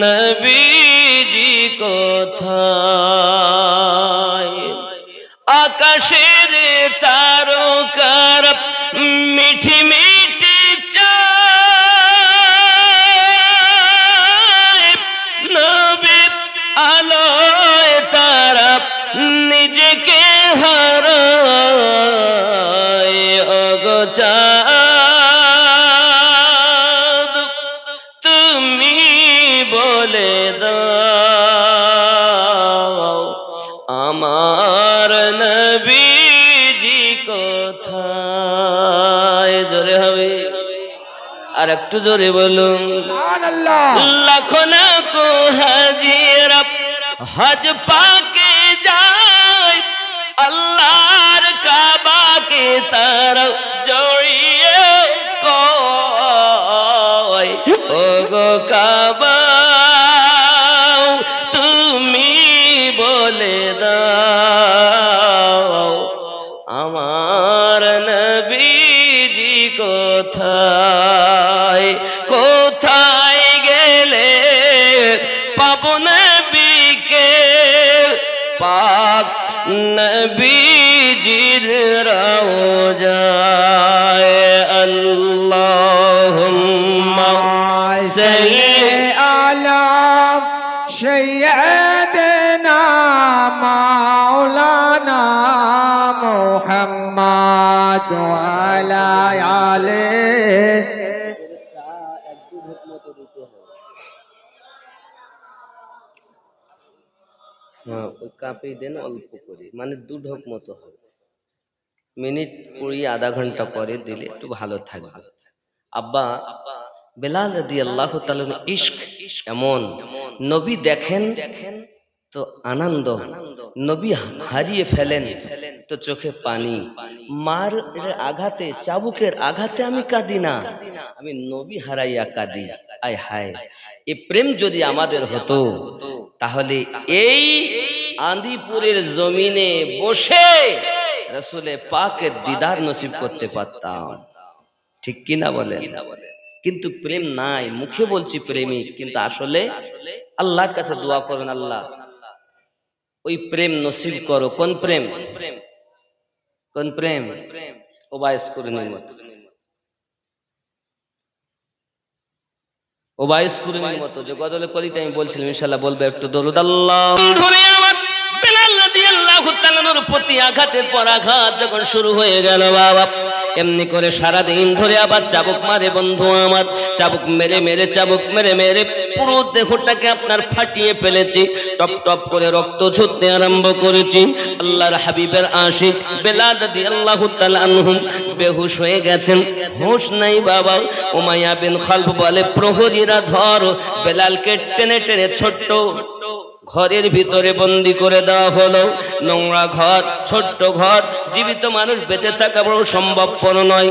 Speaker 1: নবীজি কোথায়। আকাশের তারকার মিঠি মিঠি চায়, নবীর আলোয় তারা নিজেকে হারায়। ও গো চাঁদ তুমি বলে দাও আমার নবীজি কোথায়। জোরে হবে, আর একটু জোরে বলুন। লাখো লাখো হাজিরা হজ পাকে যায়, আল্লাহর কাবাকে তারা জড়িয়ে কয়, ও গো কাবা তুমি বলে দাও আমার নবীজি কোথায়, কোথায় গেলে পাবো নবীকে, পাক নবীজির রওজায়। আল্লাহুম্মা সাল্লি
Speaker 2: আলা সাইয়্যিদিনা মাওলানা মুহাম্মদ ওয়া আলা আলিহি
Speaker 1: কাঁপিয়ে দেন অল্প করে, মানে 2 ঢোক মতো হবে, মিনিট 20 আধা ঘন্টা পরে দিলে একটু ভালো থাকবে। আব্বা বেলাল রাদিয়াল্লাহু তাআলা ইশক এমন, নবী দেখেন তো আনন্দ, নবী হারিয়ে ফেলেন তো চোখে পানি। মার আঘাতে, চাবুকের আঘাতে আমি কাঁদি না, আমি নবী হারাইয়া কাঁদি। আয় হায়, এই প্রেম যদি আমাদের হতো তাহলে এই আন্দিপুরের জমিনে বসে রাসূলে পাকের দিদার নসিব করতে পারতাম, ঠিক কিনা বলেন? কিন্তু প্রেম নাই, মুখে বলছি প্রেমিক, কিন্তু আসলে আল্লাহর কাছে দোয়া করুন, আল্লাহ ওই প্রেম নসিব করো। কোন প্রেম? কোন প্রেম? ওবাইস কুরনির মতো, ওবাইস কুরনির মতো যে গজলে কলিটা আমি বলছিলাম, ইনশাআল্লাহ বলবে একটু দরুদ আল্লাহ। ধরে আমার বেলাল রাদিয়াল্লাহু তাআলার প্রতি আঘাতের পর আঘাত যখন শুরু হয়ে গেল বাবা, এমনি করে সারা দিন ধরে আবার চাবুক মারে বন্ধু আমার, চাবুক মেরে মেরে, চাবুক মেরে মেরে পুরো দেহটাকে আপনার ফাটিয়ে ফেলেছি, টপ টপ করে রক্ত ঝরতে আরম্ভ করেছি। আল্লাহর হাবিবের আশিক বেলাল রাদিয়াল্লাহু তাআলা আনহু বেহুশ হয়ে গেছেন, হুঁশ নাই বাবা। উমাইয়া বিন খালফ বলে, প্রহরীরা ধর, বেলালকে টেনে টেনে ছোট্ট ঘরের ভিতরে বন্দি করে দেওয়া হলো। নোংরা ঘর, ছোট্ট ঘর, জীবিত মানুষ বেঁচে থাকা বড় সম্ভবপর নয়।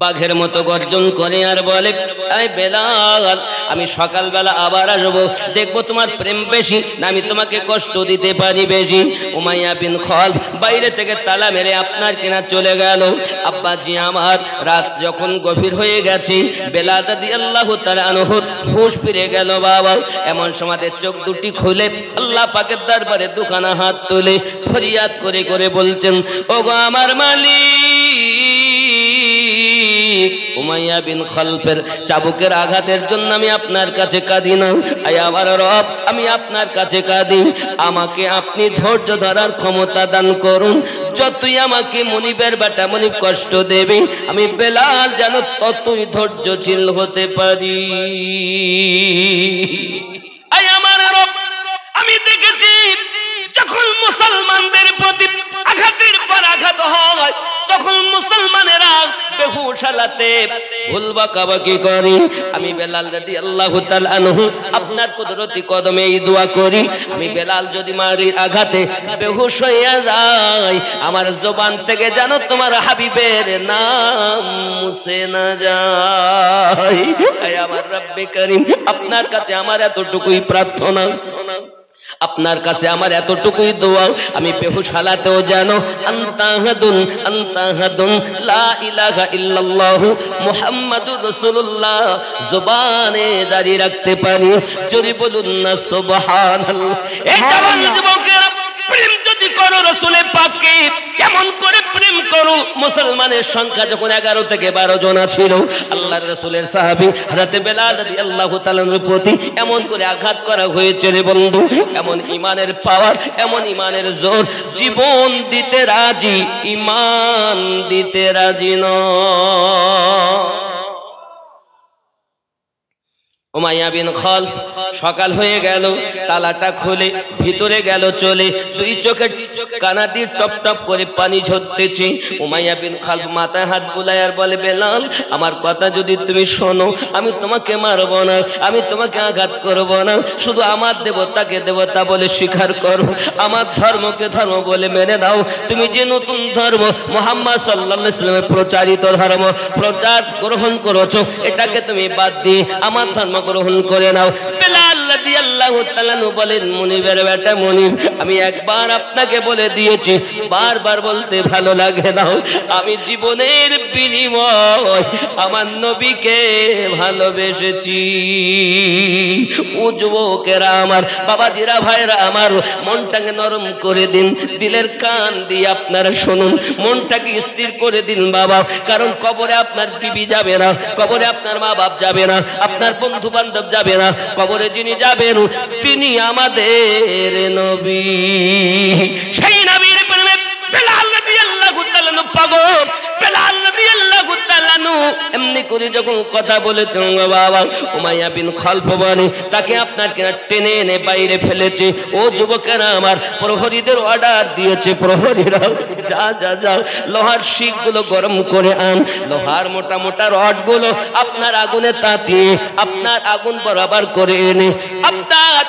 Speaker 1: বাঘের মতো গর্জন করে আর বলে, এই বেলাল, আমি সকালবেলা আবার আসবো, দেখবো তোমার প্রেম বেশি না আমি তোমাকে কষ্ট দিতে পারি বেশি। উমাইয়া বিন খালফ বাইরে থেকে তালা মেরে আপনার কিনা চলে গেল। আব্বাজি আমার, রাত যখন গভীর হয়ে গেছে, বেলাল রাদিয়াল্লাহু তাআলা আনহুর হুঁশ ফিরে গেল বাবা। এমন সময় চোখ দুটি খুলে আল্লাহ পাকের দরবারে দুখানা হাত তুলে ফরিয়াদ করে করে বলছেন, ওগো আমার মালিক, উমাইয়া বিন খালফের চাবুকের আঘাতের জন্য আমি আপনার কাছে কাঁদি না, আয় আমার রব, আমি আপনার কাছে কাঁদি। আমাকে আপনি ধৈর্য ধরার ক্ষমতা দান করুন। যতই আমাকে মনিবের বেটা মনিব কষ্ট দেবে, আমি বেলাল যেন ততই ধৈর্যশীল হতে পারি। আয় আমার রব, আমি দেখেছি যখন মুসলমানদের প্রতি আঘাতের পর আঘাত হয়, তখন মুসলমানেরা বেহুশালাতে ভুলবাকাবাকি করে। আমি বেলাল রাদিয়াল্লাহু তাআলা আনহু আপনার কুদরতি কদমে এই দোয়া করি, আমি বেলাল যদি মারির আঘাতে বেহুশ হয়ে যায়, আমার জবান থেকে যেন তোমার হাবিবের নাম মুছে না যায়। আয় আমার রব্বে করিম, আপনার কাছে আমার এতটুকুই প্রার্থনা, আপনার কাছে আমার এতটুকুই দোয়া, আমি বেহুশ হালাতেও যেন আনতাহাদুন আনতাহাদুন লা ইলাহা ইল্লাল্লাহু মুহাম্মাদুর রাসূলুল্লাহ জবানে জারি রাখতে পারি। জোরে বলুন না সুবহানাল্লাহ। এই জওয়ান যুবকেরা, প্রেম যদি করো রাসূলের পাককে, এমন করে প্রেম করো। মুসলমানের সংখ্যা যখন 11 থেকে 12 জন ছিল, আল্লাহর রাসূলের সাহাবী হযরত বেলাল রাদিয়াল্লাহু তাআলার প্রতি এমন করে আঘাত করা হয়েছে রে বন্ধু, এমন ঈমানের পাওয়ার, এমন ঈমানের জোর, জীবন দিতে রাজি, ঈমান দিতে রাজি নয়। উমাইয়া বিন খালফ সকাল হয়ে গেল, তালাটা খুলে ভিতরে গেল চলে, দুই চোখের কানা দিয়ে টপ টপ করে পানি ঝরতেছে। উমাইয়া বিন খালফ মাথায় হাত বুলায় আর বলে, বেলাল, আমার কথা যদি তুমি শোনো, আমি তোমাকে মারব না, আমি তোমাকে আঘাত করব না, শুধু আমার দেবতাকে দেবতা বলে স্বীকার করো, আমার ধর্মকে ধর্ম বলে মেনে দাও। তুমি যে নতুন ধর্ম মুহাম্মদ সাল্লাল্লাহু আলাইহি ওয়াসাল্লামের প্রচারিত ধর্ম প্রচার গ্রহণ করেছো, এটাকে তুমি বাদ দিয়ে আমার ধর্ম গ্রহণ করে নাও। বেলাল রাদিয়াল্লাহু তাআলা বলেন, মুনিবের বেটা মুনিব, আমি একবার আপনাকে বলে দিয়েছি, বারবার বলতে ভালো লাগে না, আমি জীবনের বিনিময় আমার নবীকে ভালোবেসেছি। ও যুবকেরা আমার, বাবাজিরা, ভাইরা আমার, মনটাকে নরম করে দিন, দিলের কান দিয়ে আপনারা শুনুন, মনটাকে স্থির করে দিন বাবা, কারণ কবরে আপনার বিবি যাবে না, কবরে আপনার মা বাপ যাবে না, আপনার বন্ধু বান্ধব যাবে না, কবরে যিনি যাবেন তিনি আমাদের নবী। সেই নবীর প্রেমে বেলাল রাদিয়াল্লাহু তাআলা পাগল, বেলাল রাদিয়াল্লাহু তাআলা তাআলা এমনি করে যখন কথা বলেছেন বাবা, উমাইয়া বিন খালফ বলে তাকে আপনার কেনা টেনে এনে বাইরে ফেলেছে। ও যুবকেরা আমার, প্রহরীদের অর্ডার দিয়েছে, প্রহরীরা যা যা যা লোহার শিকগুলো গরম করে আন, লোহার মোটা মোটা রডগুলো আপনার আগুনে তাতিয়ে আপনার আগুন বরাবর করে এনে আপনার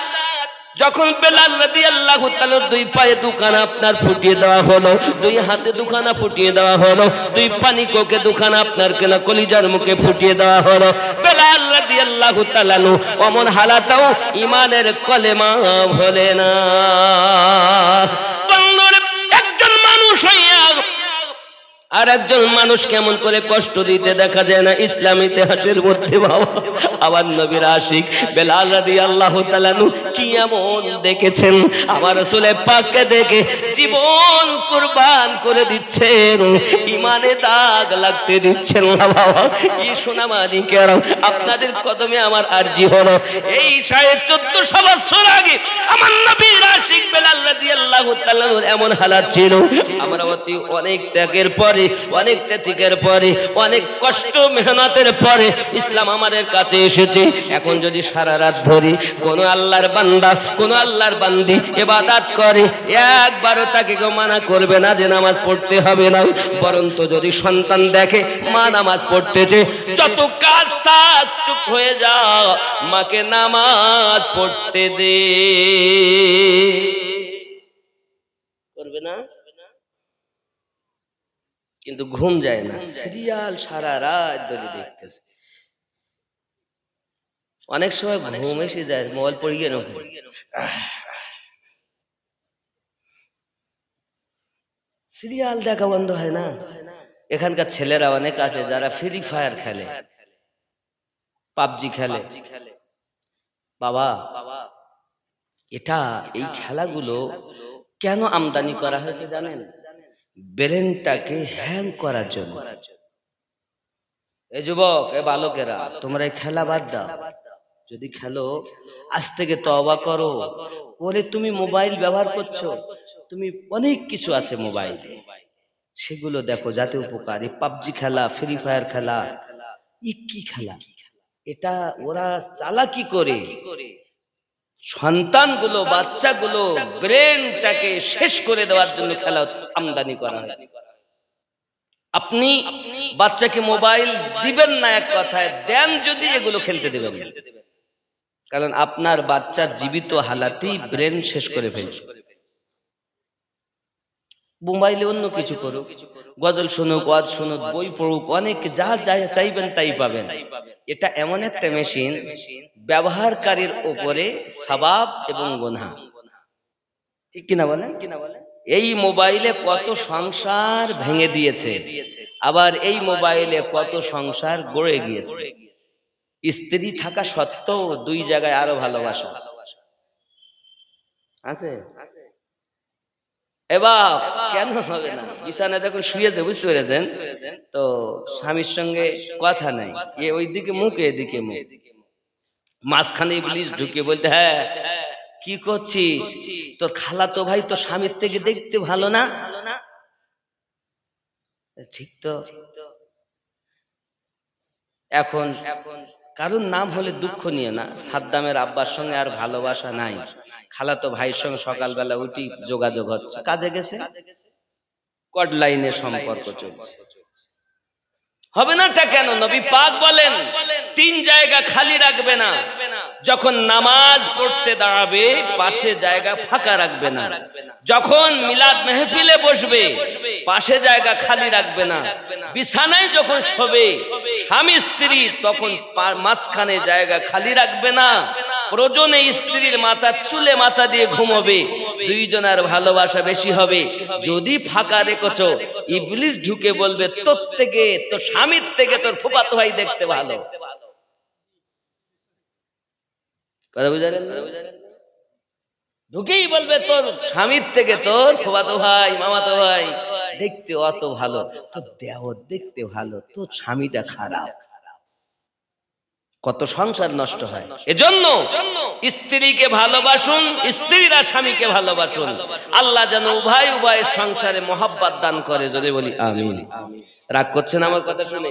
Speaker 1: যখন বেলাল রাদিয়াল্লাহু তাআলা দুই পায়ে দুখানা আপনার ফুটিয়ে দেওয়া হলো, দুই হাতে দুখানা ফুটিয়ে দেওয়া হলো, দুই পানি কোকে দুখানা আপনার কেনা কলিজার মুখে ফুটিয়ে দেওয়া হলো, বেলাল রাদিয়াল্লাহু তাআলা অমন হালাতেও ইমানের কলেমা বলে না। বন্ধুরা, একজন মানুষ হইয়া আর একজন মানুষ কেমন করে কষ্ট দিতে দেখা যায় না ইসলাম ইতিহাসের মধ্যে বাবা। আমার নবীর আশিক বেলাল রাদিয়াল্লাহু তাআলা কি এমন দেখেছেন, আমার রাসূল পাককে দেখে জীবন কুরবান করে দিচ্ছেন, ইমানে দাগ লাগতে দিচ্ছেন না বাবা। এই সোনা মানিকেরা, আপনাদের কদমে আমার আরজি হলো, এই 1450 বছর আগে আমার নবীর আশিক বেলাল রাদিয়াল্লাহু তাআলা এমন হালাত ছিল। আমরা অনেক ত্যাগের পরে, অনেক ত্যাগের পরে, অনেক কষ্ট মেহনতের পরে ইসলাম আমাদের কাছে এসেছে। এখন যদি সারা রাত ধরি কোন আল্লাহর বান্দা, কোন আল্লাহর বান্দি ইবাদত করে, একবারও তাকে কেউ মানা করবে না যে নামাজ পড়তে হবে না। বরঞ্চ যদি সন্তান দেখে মা নামাজ পড়তেছে, যত কাজ থাক চুপ হয়ে যা, মাকে নামাজ পড়তে দে, করবে না। কিন্তু ঘুম যায় না, সিরিয়াল সারা রাত ধরে দেখতেছে। অনেক সময় ঘুম এসে যায়, মোবাইল পড়িয়ে রাখে, সিরিয়াল দেখা বন্ধ হয় না। এখানকার ছেলেরা অনেক আছে যারা ফ্রি ফায়ার খেলে, পাবজি খেলে। বাবা, এটা এই খেলাগুলো কেন আমদানি করা হয়েছে জানেন? ব্রেনটাকে হ্যাং করার জন্য। এই যুবক, এ বালকেরা, তোমরা এই খেলা বাদ দাও। যদি খেলো, আজ থেকে তওবা করো। করে তুমি মোবাইল ব্যবহার করছো, তুমি অনেক কিছু আছে মোবাইলে, সেগুলো দেখো যাতে উপকার। এই পাবজি খেলা, ফ্রি ফায়ার খেলা, কি খেলা এটা? ওরা চালাকি করে সন্তানগুলো, বাচ্চাগুলো ব্রেনটাকে শেষ করে দেওয়ার জন্য খেলা আমদানি করা হয়েছে। আপনি বাচ্চাকে মোবাইল দিবেন না এক কথায়, দেন যদি এগুলো খেলতে দেবেন, কারণ আপনার বাচ্চার জীবিত হালাতেই ব্রেন শেষ করে ফেলছে। মোবাইলে অন্য কিছু করুক, গজল শুনুক, ওয়াজ শুনুক, বই পড়ুক, অনেক যা চাইবেন তাই পাবেন। এটা এমন একটা মেশিন, ব্যবহারকারীর উপরে সওয়াব এবং গুনাহ, ঠিক কিনা বলেন? এই মোবাইলে কত সংসার ভেঙে দিয়েছে, আবার এই মোবাইলে কত সংসার গড়ে গিয়েছে। স্ত্রী থাকা সত্ত্বেও দুই জায়গায় আরো ভালোবাসা আছে। এবার কেন হবে না? বিছানায় যখন শুয়েছে, বুঝতে পেরেছেন তো, স্বামীর সঙ্গে কথা নাই, এ ওইদিকে মুখ এদিকে মুখ, মাঝখানে ইবলিস ঢুকে বলতে, হ্যাঁ কি করছিস? তোর খালাতো ভাই তো স্বামীর থেকে দেখতে ভালো না? ঠিক তো। এখন কারণ নাম হলে দুঃখ নিয়ে না, সাদ্দামের আব্বার সঙ্গে আর ভালোবাসা নাই, খালাতো ভাইয়ের সঙ্গে সকালবেলা উঠি যোগাযোগ হচ্ছে, কাজে গেছে, কড লাইনে সম্পর্ক চলছে। হবে না তা কেন? নবী পাক বলেন 3 জায়গা খালি রাখবে না। যখন নামাজ পড়তে দাঁড়াবে পাশে জায়গা ফাঁকা রাখবে না, যখন মিলাদ মেহফিলে বসবে পাশে জায়গা খালি রাখবে না, বিছানায় যখন শোবে স্বামী স্ত্রী তখন মাঝখানে জায়গা খালি রাখবে না। প্রয়োজনে স্ত্রীর মাথার চুলে মাথা দিয়ে ঘুমোবে, দুইজনের ভালোবাসা বেশি হবে। যদি ফাঁকা রেখেছো, ইবলিস ঢুকে বলবে তোর থেকে, তোর স্বামীর থেকে তোর ফুফাতো ভাই দেখতে ভালো। কথা বুঝলেন? ঢুকেই বলবে তোর স্বামীর থেকে তোর ফুফাতো ভাই, মামাতো ভাই দেখতে অত ভালো, তোর দেহ দেখতে ভালো, তোর স্বামীটা খারাপ। কত সংসার নষ্ট হয়। এজন্য স্ত্রীকে ভালোবাসুন, স্ত্রীরা স্বামীকে ভালোবাসুন। আল্লাহ যেন উভয়ের সংসারে মহব্বত দান করে। যদি বলি আমিন। রাগ করছেন আমার কথা শুনে?